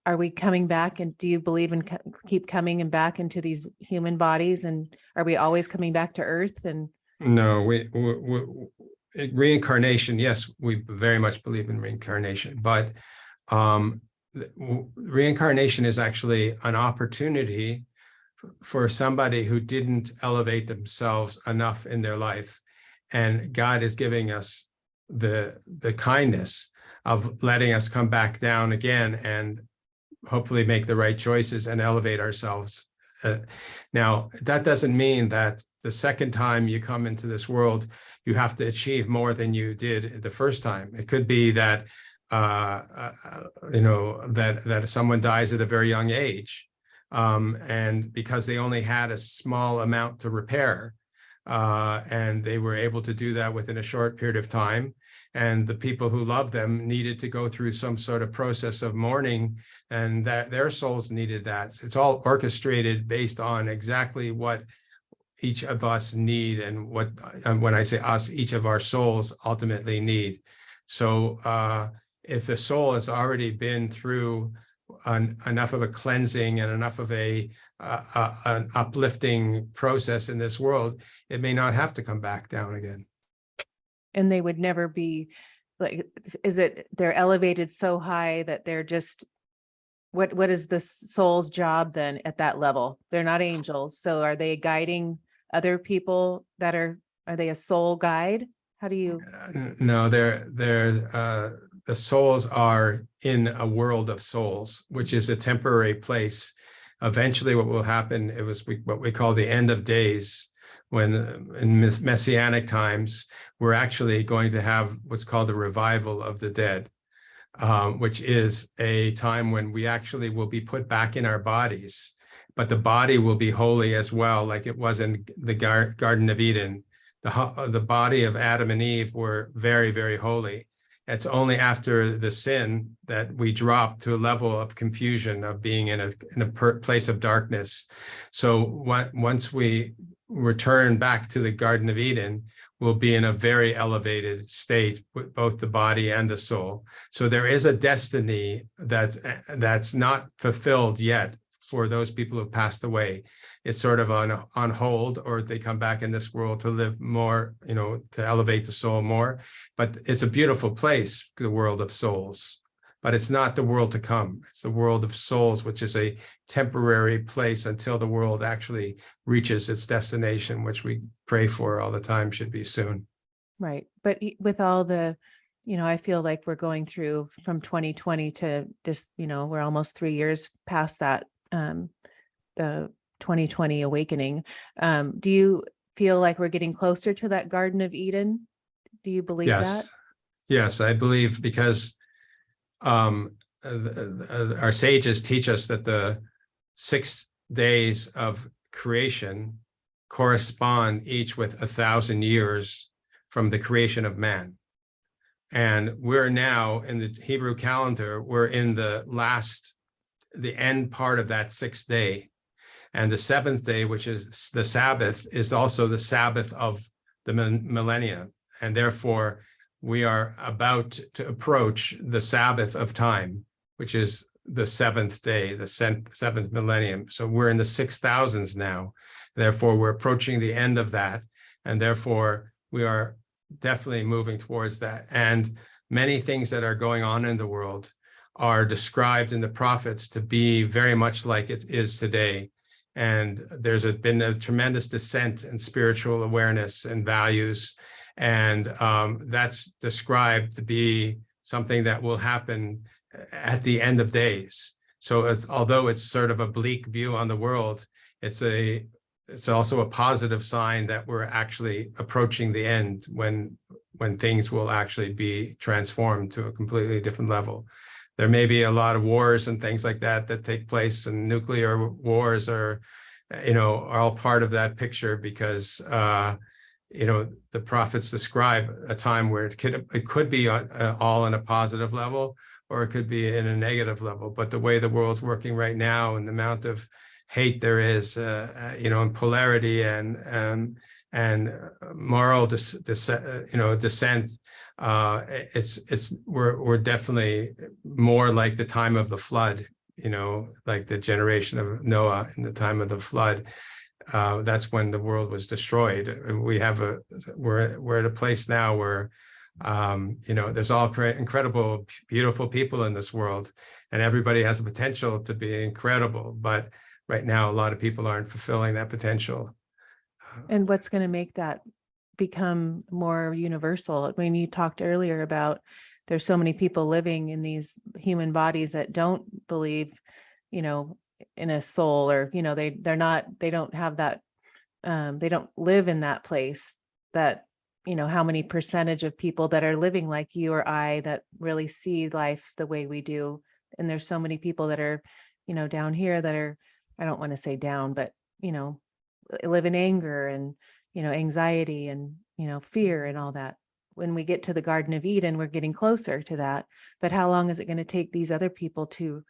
are we coming back? And do you believe in keep coming and back into these human bodies? And are we always coming back to Earth? And no, reincarnation, yes, we very much believe in reincarnation, but reincarnation is actually an opportunity for somebody who didn't elevate themselves enough in their life. And God is giving us the kindness of letting us come back down again and hopefully make the right choices and elevate ourselves. Now, that doesn't mean that the second time you come into this world, you have to achieve more than you did the first time. It could be that, that someone dies at a very young age, and because they only had a small amount to repair, and they were able to do that within a short period of time. And the people who loved them needed to go through some sort of process of mourning, and that their souls needed that. It's all orchestrated based on exactly what each of us need, and what, and when I say us, each of our souls ultimately need. So if the soul has already been through enough of a cleansing and enough of an uplifting process in this world, it may not have to come back down again. And they would never be like, is it they're elevated so high that they're just, what is the soul's job then at that level? They're not angels. So are they guiding other people that are they a soul guide? How do you? No, the souls are in a world of souls, which is a temporary place. Eventually what will happen, it was what we call the end of days, when in messianic times, we're actually going to have what's called the revival of the dead, which is a time when we actually will be put back in our bodies, but the body will be holy as well, like it was in the Garden of Eden. The body of Adam and Eve were very, very holy. It's only after the sin that we drop to a level of confusion, of being in a place of darkness. So once we return back to the Garden of Eden, we'll be in a very elevated state with both the body and the soul. So there is a destiny that's not fulfilled yet for those people who passed away. It's sort of on hold, or they come back in this world to live more, to elevate the soul more. But it's a beautiful place, the world of souls. But it's not the world to come. It's the world of souls, which is a temporary place until the world actually reaches its destination, which we pray for all the time, should be soon. Right. But with all the, I feel like we're going through from 2020 to just, we're almost 3 years past that, the 2020 awakening. Do you feel like we're getting closer to that Garden of Eden? Do you believe that? Yes, I believe, because our sages teach us that the 6 days of creation correspond each with 1,000 years from the creation of man. And we're now in the Hebrew calendar, we're in the end part of that 6th day. And the 7th day, which is the Sabbath, is also the Sabbath of the millennia. And therefore, we are about to approach the Sabbath of time, which is the 7th day, the 7th millennium. So we're in the 6,000s now. Therefore, we're approaching the end of that. And therefore, we are definitely moving towards that. And many things that are going on in the world are described in the prophets to be very much like it is today. And there's been a tremendous descent in spiritual awareness and values. And that's described to be something that will happen at the end of days. So although it's sort of a bleak view on the world, it's also a positive sign that we're actually approaching the end, when things will actually be transformed to a completely different level. There may be a lot of wars and things like that take place, and nuclear wars are all part of that picture, because the prophets describe a time where it could be all in a positive level, or it could be in a negative level. But the way the world's working right now, and the amount of hate there is, and polarity and moral dissent, we're definitely more like the time of the flood, like the generation of Noah in the time of the flood. That's when the world was destroyed. We're at a place now where there's all incredible, beautiful people in this world, and everybody has the potential to be incredible. But right now, a lot of people aren't fulfilling that potential. And what's going to make that become more universal? I mean, you talked earlier about there's so many people living in these human bodies that don't believe, in a soul, or, they don't have that, they don't live in that place. That, how many percentage of people that are living like you or I that really see life the way we do? And there's so many people that are, down here that are, I don't want to say down, but, live in anger and, anxiety and, fear and all that. When we get to the Garden of Eden, we're getting closer to that. But how long is it going to take these other people to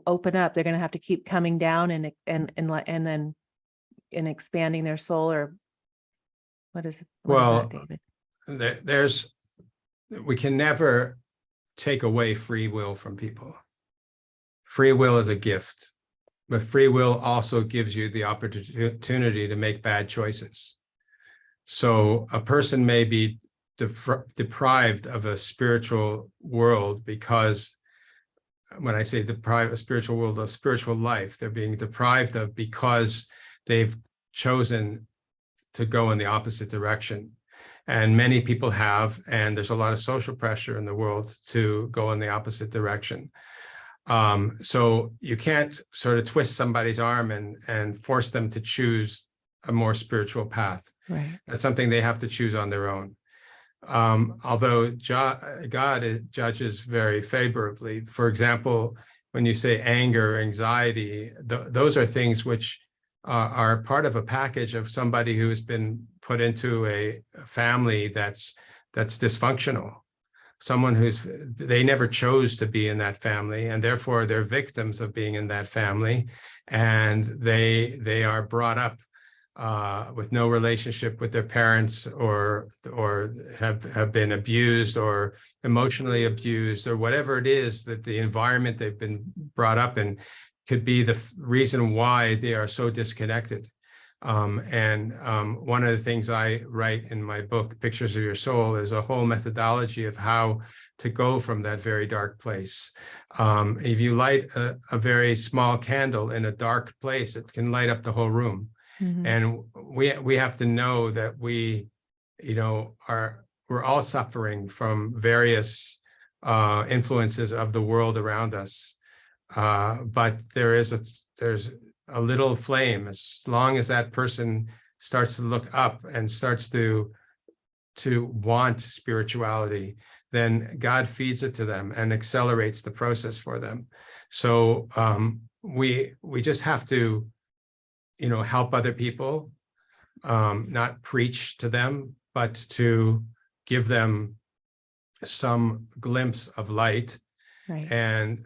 open up? They're going to have to keep coming down and then expanding their soul, or what is Well, that, David? we can never take away free will from people. Free will is a gift, but free will also gives you the opportunity to make bad choices. So a person may be deprived of a spiritual world, because when I say deprived a spiritual world, a spiritual life, they're being deprived of because they've chosen to go in the opposite direction. And many people have, and there's a lot of social pressure in the world to go in the opposite direction. So you can't sort of twist somebody's arm and force them to choose a more spiritual path. Right. That's something they have to choose on their own. Although God judges very favorably. For example, when you say anger, anxiety, those are things which are part of a package of somebody who has been put into a family that's dysfunctional. Someone they never chose to be in that family, and therefore they're victims of being in that family, and they are brought up with no relationship with their parents, or have been abused or emotionally abused, or whatever it is that the environment they've been brought up in could be the reason why they are so disconnected. One of the things I write in my book, Pictures of Your Soul, is a whole methodology of how to go from that very dark place. If you light a very small candle in a dark place, it can light up the whole room. Mm-hmm. And we have to know that we're all suffering from various influences of the world around us. But there's a little flame. As long as that person starts to look up and starts to want spirituality, then God feeds it to them and accelerates the process for them. So we just have to, help other people, not preach to them, but to give them some glimpse of light. Right. And,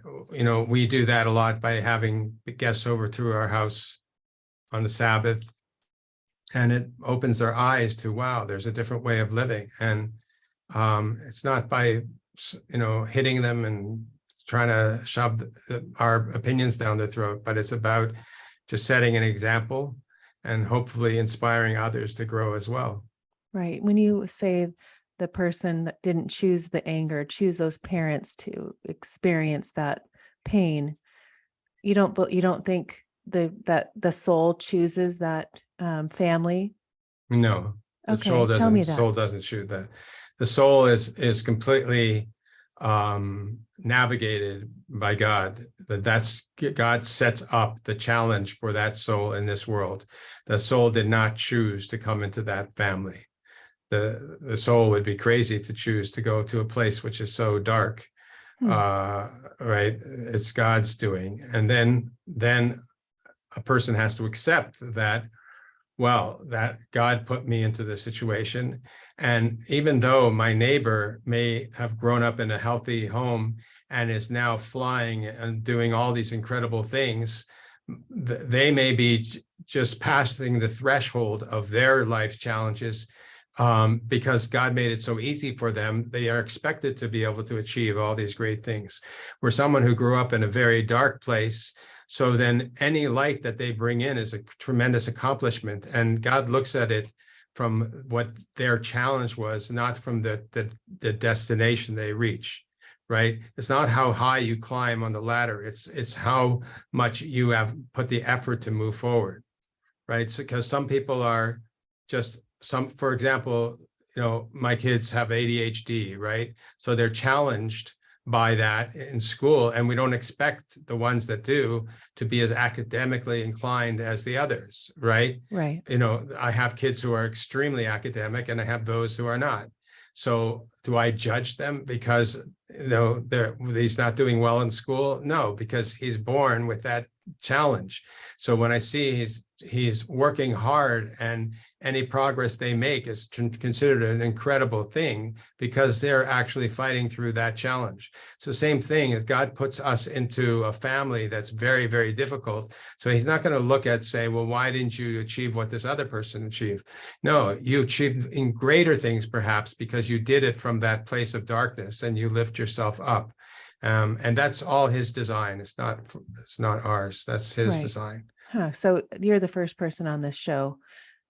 we do that a lot by having the guests over to our house on the Sabbath, and it opens their eyes to, wow, there's a different way of living. And it's not by, hitting them and trying to shove our opinions down their throat, but it's about just setting an example and hopefully inspiring others to grow as well. Right. When you say the person that didn't choose the anger, choose those parents to experience that pain, you don't think that the soul chooses that family? No, the okay, soul doesn't. Tell me that. Soul doesn't choose that. The soul is completely navigated by God. That's God sets up the challenge for that soul in this world. The soul did not choose to come into that family. The soul would be crazy to choose to go to a place which is so dark. Right? It's God's doing. And then a person has to accept that, well, that God put me into this situation. And even though my neighbor may have grown up in a healthy home and is now flying and doing all these incredible things, they may be just passing the threshold of their life challenges, because God made it so easy for them. They are expected to be able to achieve all these great things. Where someone who grew up in a very dark place, so then any light that they bring in is a tremendous accomplishment. And God looks at it from what their challenge was, not from the destination they reach, right? It's not how high you climb on the ladder. It's how much you have put the effort to move forward, right? So, because some people are just for example, my kids have ADHD, right? So they're challenged by that in school, and we don't expect the ones that do to be as academically inclined as the others, right? Right. I have kids who are extremely academic, and I have those who are not. So do I judge them because he's not doing well in school? No, because he's born with that challenge. So when I see he's working hard, and any progress they make is considered an incredible thing because they're actually fighting through that challenge. So same thing, as God puts us into a family that's very, very difficult. So he's not going to look at, say, well, why didn't you achieve what this other person achieved? No, you achieved in greater things, perhaps because you did it from that place of darkness and you lift yourself up. And that's all his design. It's not ours. That's his design. Huh. So you're the first person on this show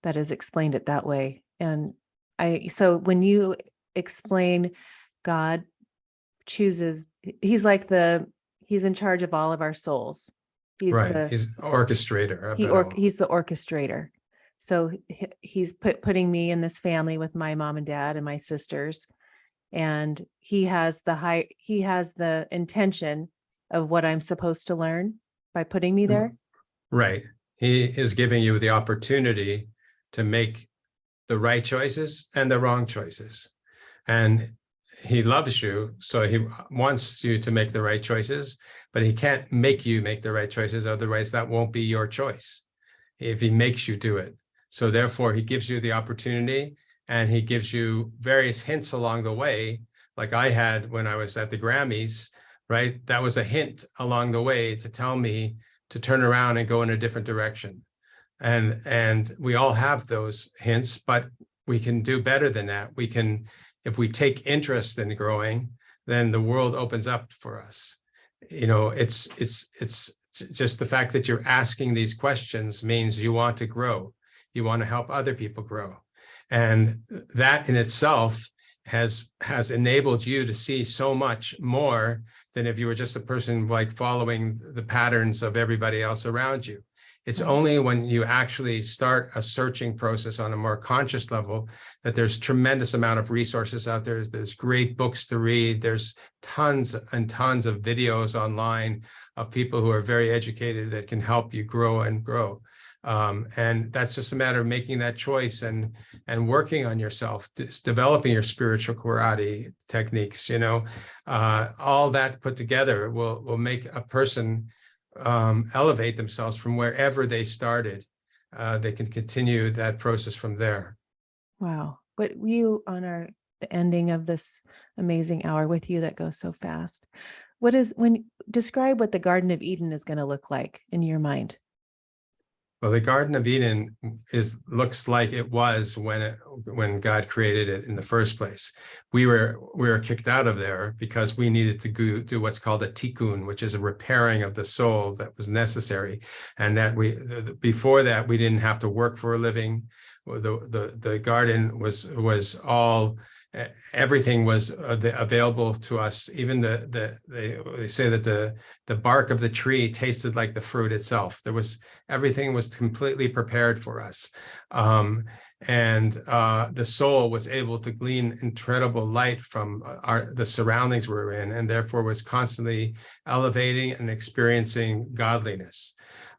that has explained it that way. And so when you explain God chooses, he's in charge of all of our souls. He's he's orchestrator. He's the orchestrator. So he's putting me in this family with my mom and dad and my sisters. And he has the intention of what I'm supposed to learn by putting me there. Right. He is giving you the opportunity to make the right choices and the wrong choices. And he loves you, so he wants you to make the right choices, but he can't make you make the right choices. Otherwise, that won't be your choice if he makes you do it. So therefore, he gives you the opportunity, and he gives you various hints along the way, like I had when I was at the Grammys, right? That was a hint along the way to tell me to turn around and go in a different direction. And we all have those hints, but we can do better than that. We can, if we take interest in growing, then the world opens up for us. It's just the fact that you're asking these questions means you want to grow. You want to help other people grow. And that in itself has enabled you to see so much more than if you were just a person like following the patterns of everybody else around you. It's only when you actually start a searching process on a more conscious level that there's tremendous amount of resources out there. There's great books to read. There's tons and tons of videos online of people who are very educated that can help you grow and grow. And that's just a matter of making that choice and working on yourself, developing your spiritual karate techniques. All that put together will make a person elevate themselves from wherever they started. They can continue that process from there. Wow. But you, on the ending of this amazing hour with you that goes so fast, describe what the Garden of Eden is going to look like in your mind? Well, the Garden of Eden looks like it was when God created it in the first place. We were kicked out of there because we needed to do what's called a tikkun, which is a repairing of the soul that was necessary, and that before that we didn't have to work for a living. The garden was all. Everything was available to us. Even they say that the bark of the tree tasted like the fruit itself. Everything was completely prepared for us, and the soul was able to glean incredible light from the surroundings we were in, and therefore was constantly elevating and experiencing godliness.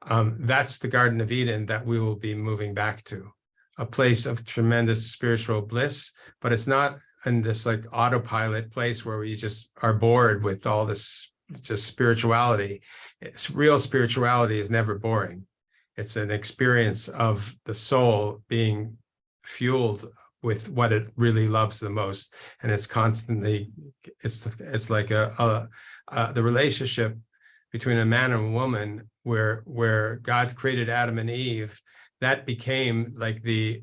That's the Garden of Eden that we will be moving back to. A place of tremendous spiritual bliss, but it's not in this like autopilot place where we just are bored with all this just spirituality. Real spirituality is never boring. It's an experience of the soul being fueled with what it really loves the most, and it's constantly, it's like the relationship between a man and a woman, where God created Adam and Eve, that became like the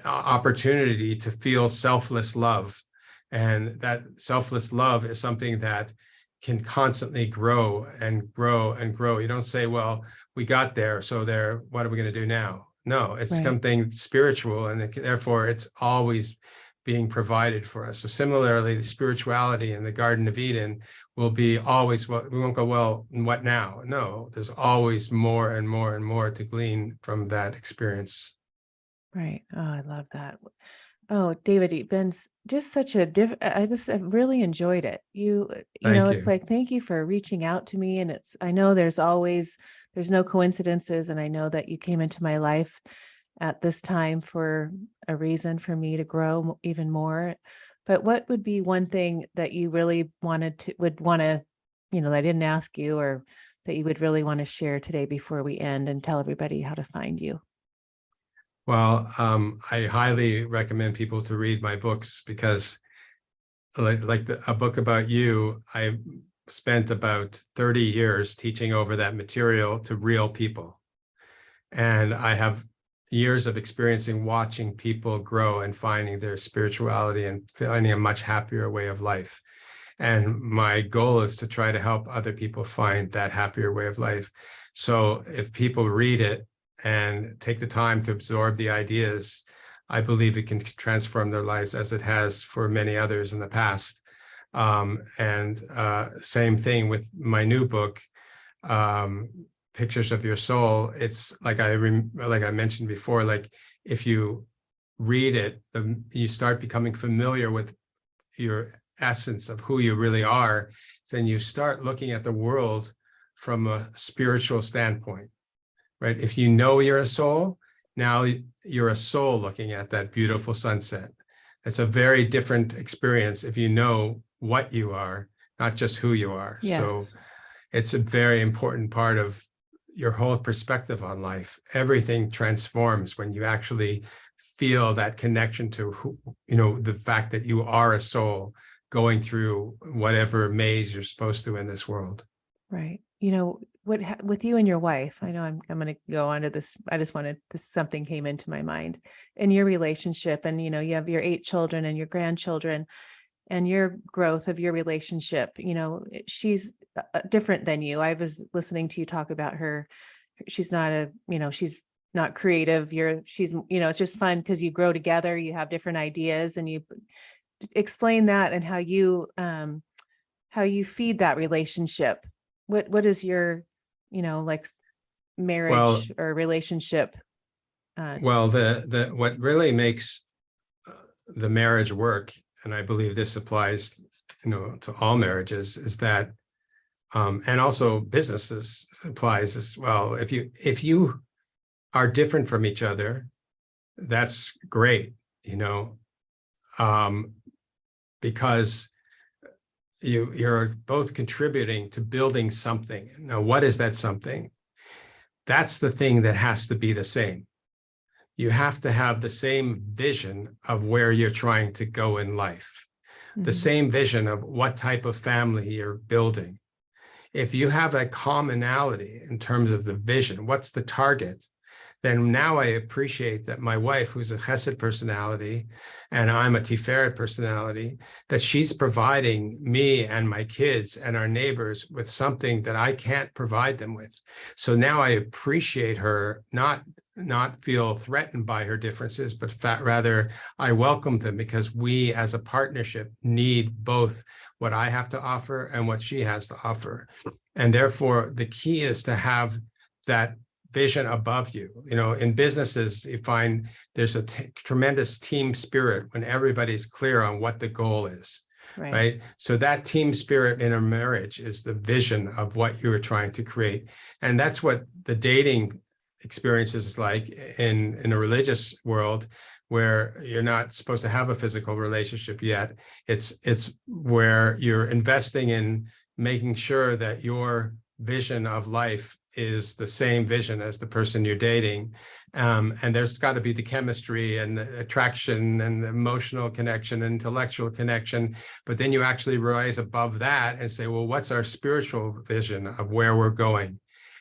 opportunity to feel selfless love. And that selfless love is something that can constantly grow and grow and grow. You don't say, well, we got there, so there, what are we going to do now? No, it's Right. something spiritual, and therefore it's always being provided for us. So similarly, the spirituality in the Garden of Eden will be always, well, we won't go, well, what now? No, there's always more and more and more to glean from that experience. Right. Oh, I love that. Oh, David, you've been just such a I've really enjoyed it. Thank It's you. like, thank you for reaching out to me. And I know there's no coincidences. And I know that you came into my life at this time for a reason for me to grow even more. But what would be one thing that you really would want to, that I didn't ask you, or that you would really want to share today before we end and tell everybody how to find you? Well, I highly recommend people to read my books, because a book about you, I spent about 30 years teaching over that material to real people. And I have years of experiencing watching people grow and finding their spirituality and finding a much happier way of life. And my goal is to try to help other people find that happier way of life. So if people read it and take the time to absorb the ideas, I believe it can transform their lives, as it has for many others in the past. Same thing with my new book, Pictures of Your Soul. It's like I mentioned before, like if you read it, you start becoming familiar with your essence of who you really are. Then you start looking at the world from a spiritual standpoint, right? If you know you're a soul, now you're a soul looking at that beautiful sunset. It's a very different experience if you know what you are, not just who you are. Yes. So it's a very important part of your whole perspective on life. Everything transforms when you actually feel that connection to who, the fact that you are a soul going through whatever maze you're supposed to in this world. Right. With you and your wife, I know I'm going to go on to this. Something came into my mind in your relationship, and, you have your 8 children and your grandchildren, and your growth of your relationship. She's different than you. I was listening to you talk about her. She's not she's not creative. It's just fun because you grow together, you have different ideas, and you explain that, and how you feed that relationship. What is your, like, marriage or relationship? Well, what really makes the marriage work, and I believe this applies, to all marriages, is that, and also businesses applies as well. If you are different from each other, that's great, because you're both contributing to building something. Now, what is that something? That's the thing that has to be the same. You have to have the same vision of where you're trying to go in life, the same vision of what type of family you're building. If you have a commonality in terms of the vision, what's the target, then now I appreciate that my wife, who's a Chesed personality, and I'm a Tiferet personality, that she's providing me and my kids and our neighbors with something that I can't provide them with. So now I appreciate her, not feel threatened by her differences, but rather I welcome them, because we as a partnership need both what I have to offer and what she has to offer. And therefore, the key is to have that vision above you. In businesses, you find there's a tremendous team spirit when everybody's clear on what the goal is, right? So that team spirit in a marriage is the vision of what you are trying to create. And that's what the dating experience is like in a religious world, where you're not supposed to have a physical relationship yet. It's where you're investing in making sure that your vision of life is the same vision as the person you're dating. And there's got to be the chemistry and the attraction and the emotional connection, intellectual connection. But then you actually rise above that and say, well, what's our spiritual vision of where we're going?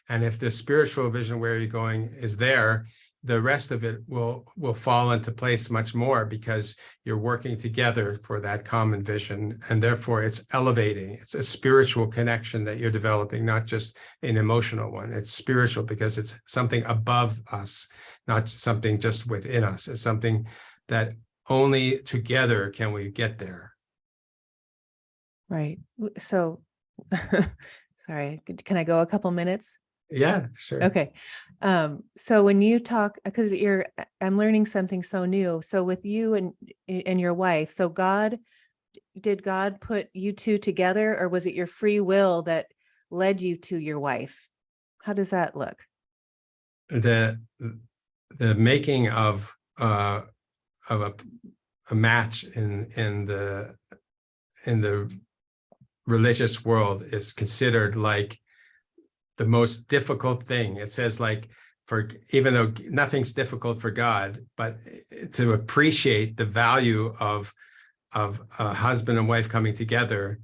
And if the spiritual vision where you're going is there, the rest of it will fall into place much more, because you're working together for that common vision. And therefore it's elevating. It's a spiritual connection that you're developing, not just an emotional one. It's spiritual because it's something above us, not something just within us. It's something that only together can we get there. Right. So, sorry, can I go a couple minutes? Yeah, sure. Okay. So when you talk, because I'm learning something so new. So with you and your wife, so did God put you two together, or was it your free will that led you to your wife? How does that look? The making of a match in the religious world is considered like the most difficult thing. It says, like, even though nothing's difficult for God, but to appreciate the value of a husband and wife coming together,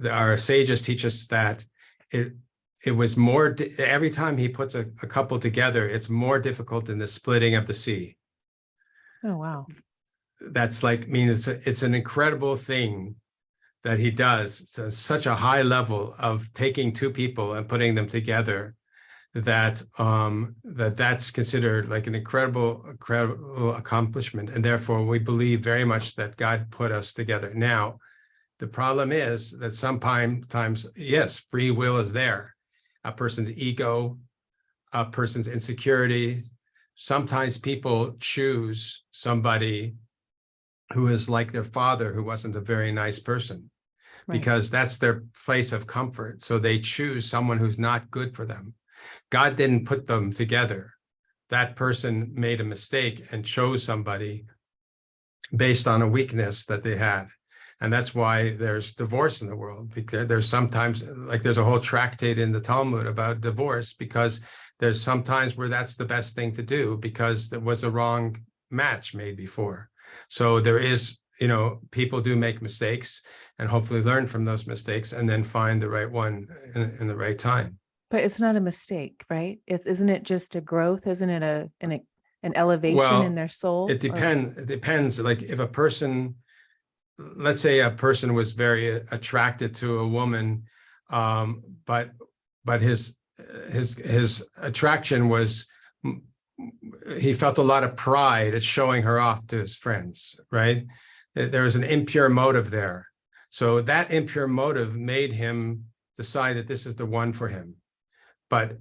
our sages teach us that it was more, every time he puts a couple together, it's more difficult than the splitting of the sea. Oh, wow. That's like, I mean, it's an incredible thing that he does. It's such a high level of taking two people and putting them together, that that's considered like an incredible accomplishment. And therefore we believe very much that God put us together. Now, the problem is that sometimes, yes, free will is there. A person's ego, a person's insecurity. Sometimes people choose somebody who is like their father, who wasn't a very nice person, right, because that's their place of comfort. So they choose someone who's not good for them. God didn't put them together. That person made a mistake and chose somebody based on a weakness that they had. And that's why there's divorce in the world, because there's sometimes, like, there's a whole tractate in the Talmud about divorce, because there's some times where that's the best thing to do, because there was a wrong match made before. So there is, people do make mistakes, and hopefully learn from those mistakes and then find the right one in the right time. But it's not a mistake, right? Isn't it just a growth? Isn't it an elevation in their soul? It depends. Like, if a person, let's say a person was very attracted to a woman, but his attraction was, he felt a lot of pride at showing her off to his friends, right? There was an impure motive there. So that impure motive made him decide that this is the one for him. But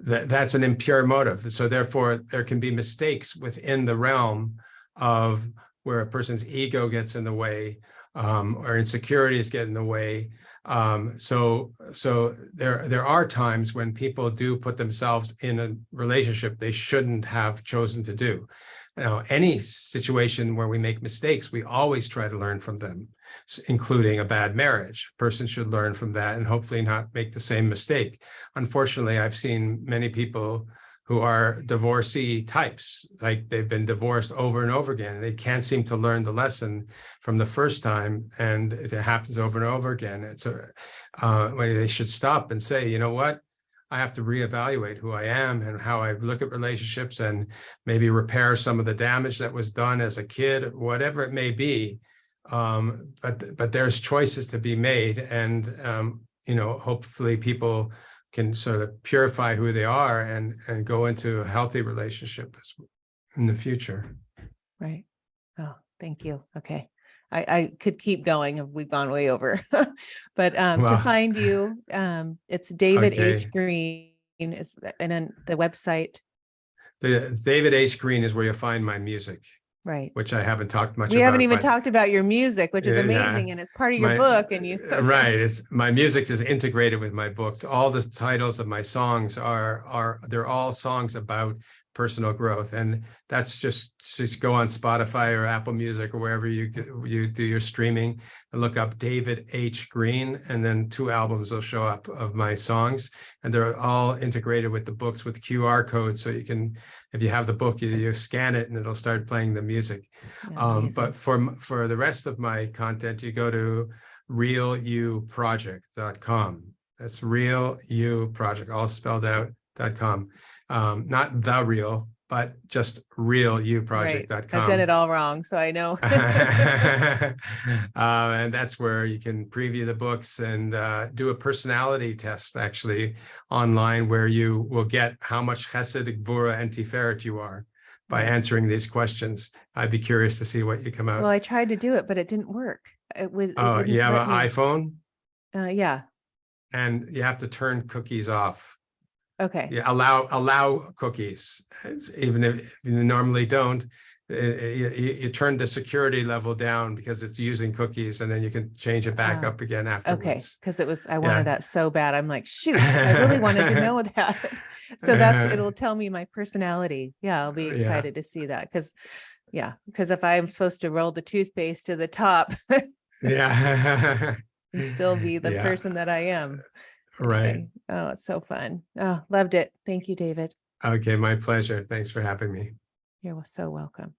that's an impure motive. So therefore, there can be mistakes within the realm of where a person's ego gets in the way, or insecurities get in the way. So there are times when people do put themselves in a relationship they shouldn't have chosen to do. Any situation where we make mistakes, we always try to learn from them, including a bad marriage. A person should learn from that and hopefully not make the same mistake. Unfortunately, I've seen many people who are divorcee types, like they've been divorced over and over again. They can't seem to learn the lesson from the first time, and it happens over and over again. It's they should stop and say, you know what? I have to reevaluate who I am and how I look at relationships, and maybe repair some of the damage that was done as a kid, whatever it may be. But there's choices to be made, and hopefully people can sort of purify who they are and go into a healthy relationship in the future. Right. Oh, thank you. Okay. I could keep going. We've gone way over, but to find you, it's David H. Green is, and then the website. The David H. Green is where you'll find my music. Right. Which I haven't talked much about. We haven't even talked about your music, which is amazing. And it's part of your book. And you right. It's my music is integrated with my books. All the titles of my songs they're all songs about personal growth. And that's just go on Spotify or Apple Music or wherever you do your streaming, and look up David H. Green, and then 2 albums will show up of my songs, and they're all integrated with the books with QR codes. So you can, if you have the book, you scan it and it'll start playing the music. Yeah, But for the rest of my content, you go to realuproject.com. That's realuproject, all spelled out, .com. Not the real, but just realuproject.com. Right. I've done it all wrong, so I know. And that's where you can preview the books and do a personality test actually online, where you will get how much Chesed, Gvura, and Tiferet you are by answering these questions. I'd be curious to see what you come out. Well, I tried to do it, but it didn't work. It you have an iPhone? Yeah. And you have to turn cookies off. Okay. Yeah, allow cookies, even if you normally don't. You turn the security level down because it's using cookies, and then you can change it back up again afterwards. Okay, because I wanted that so bad. I'm like, shoot, I really wanted to know that. So it'll tell me my personality. Yeah, I'll be excited to see that, because if I'm supposed to roll the toothpaste to the top, and still be the person that I am. Right. Anyway, oh, it's so fun. Oh, loved it. Thank you, David. Okay, my pleasure. Thanks for having me. You're so welcome.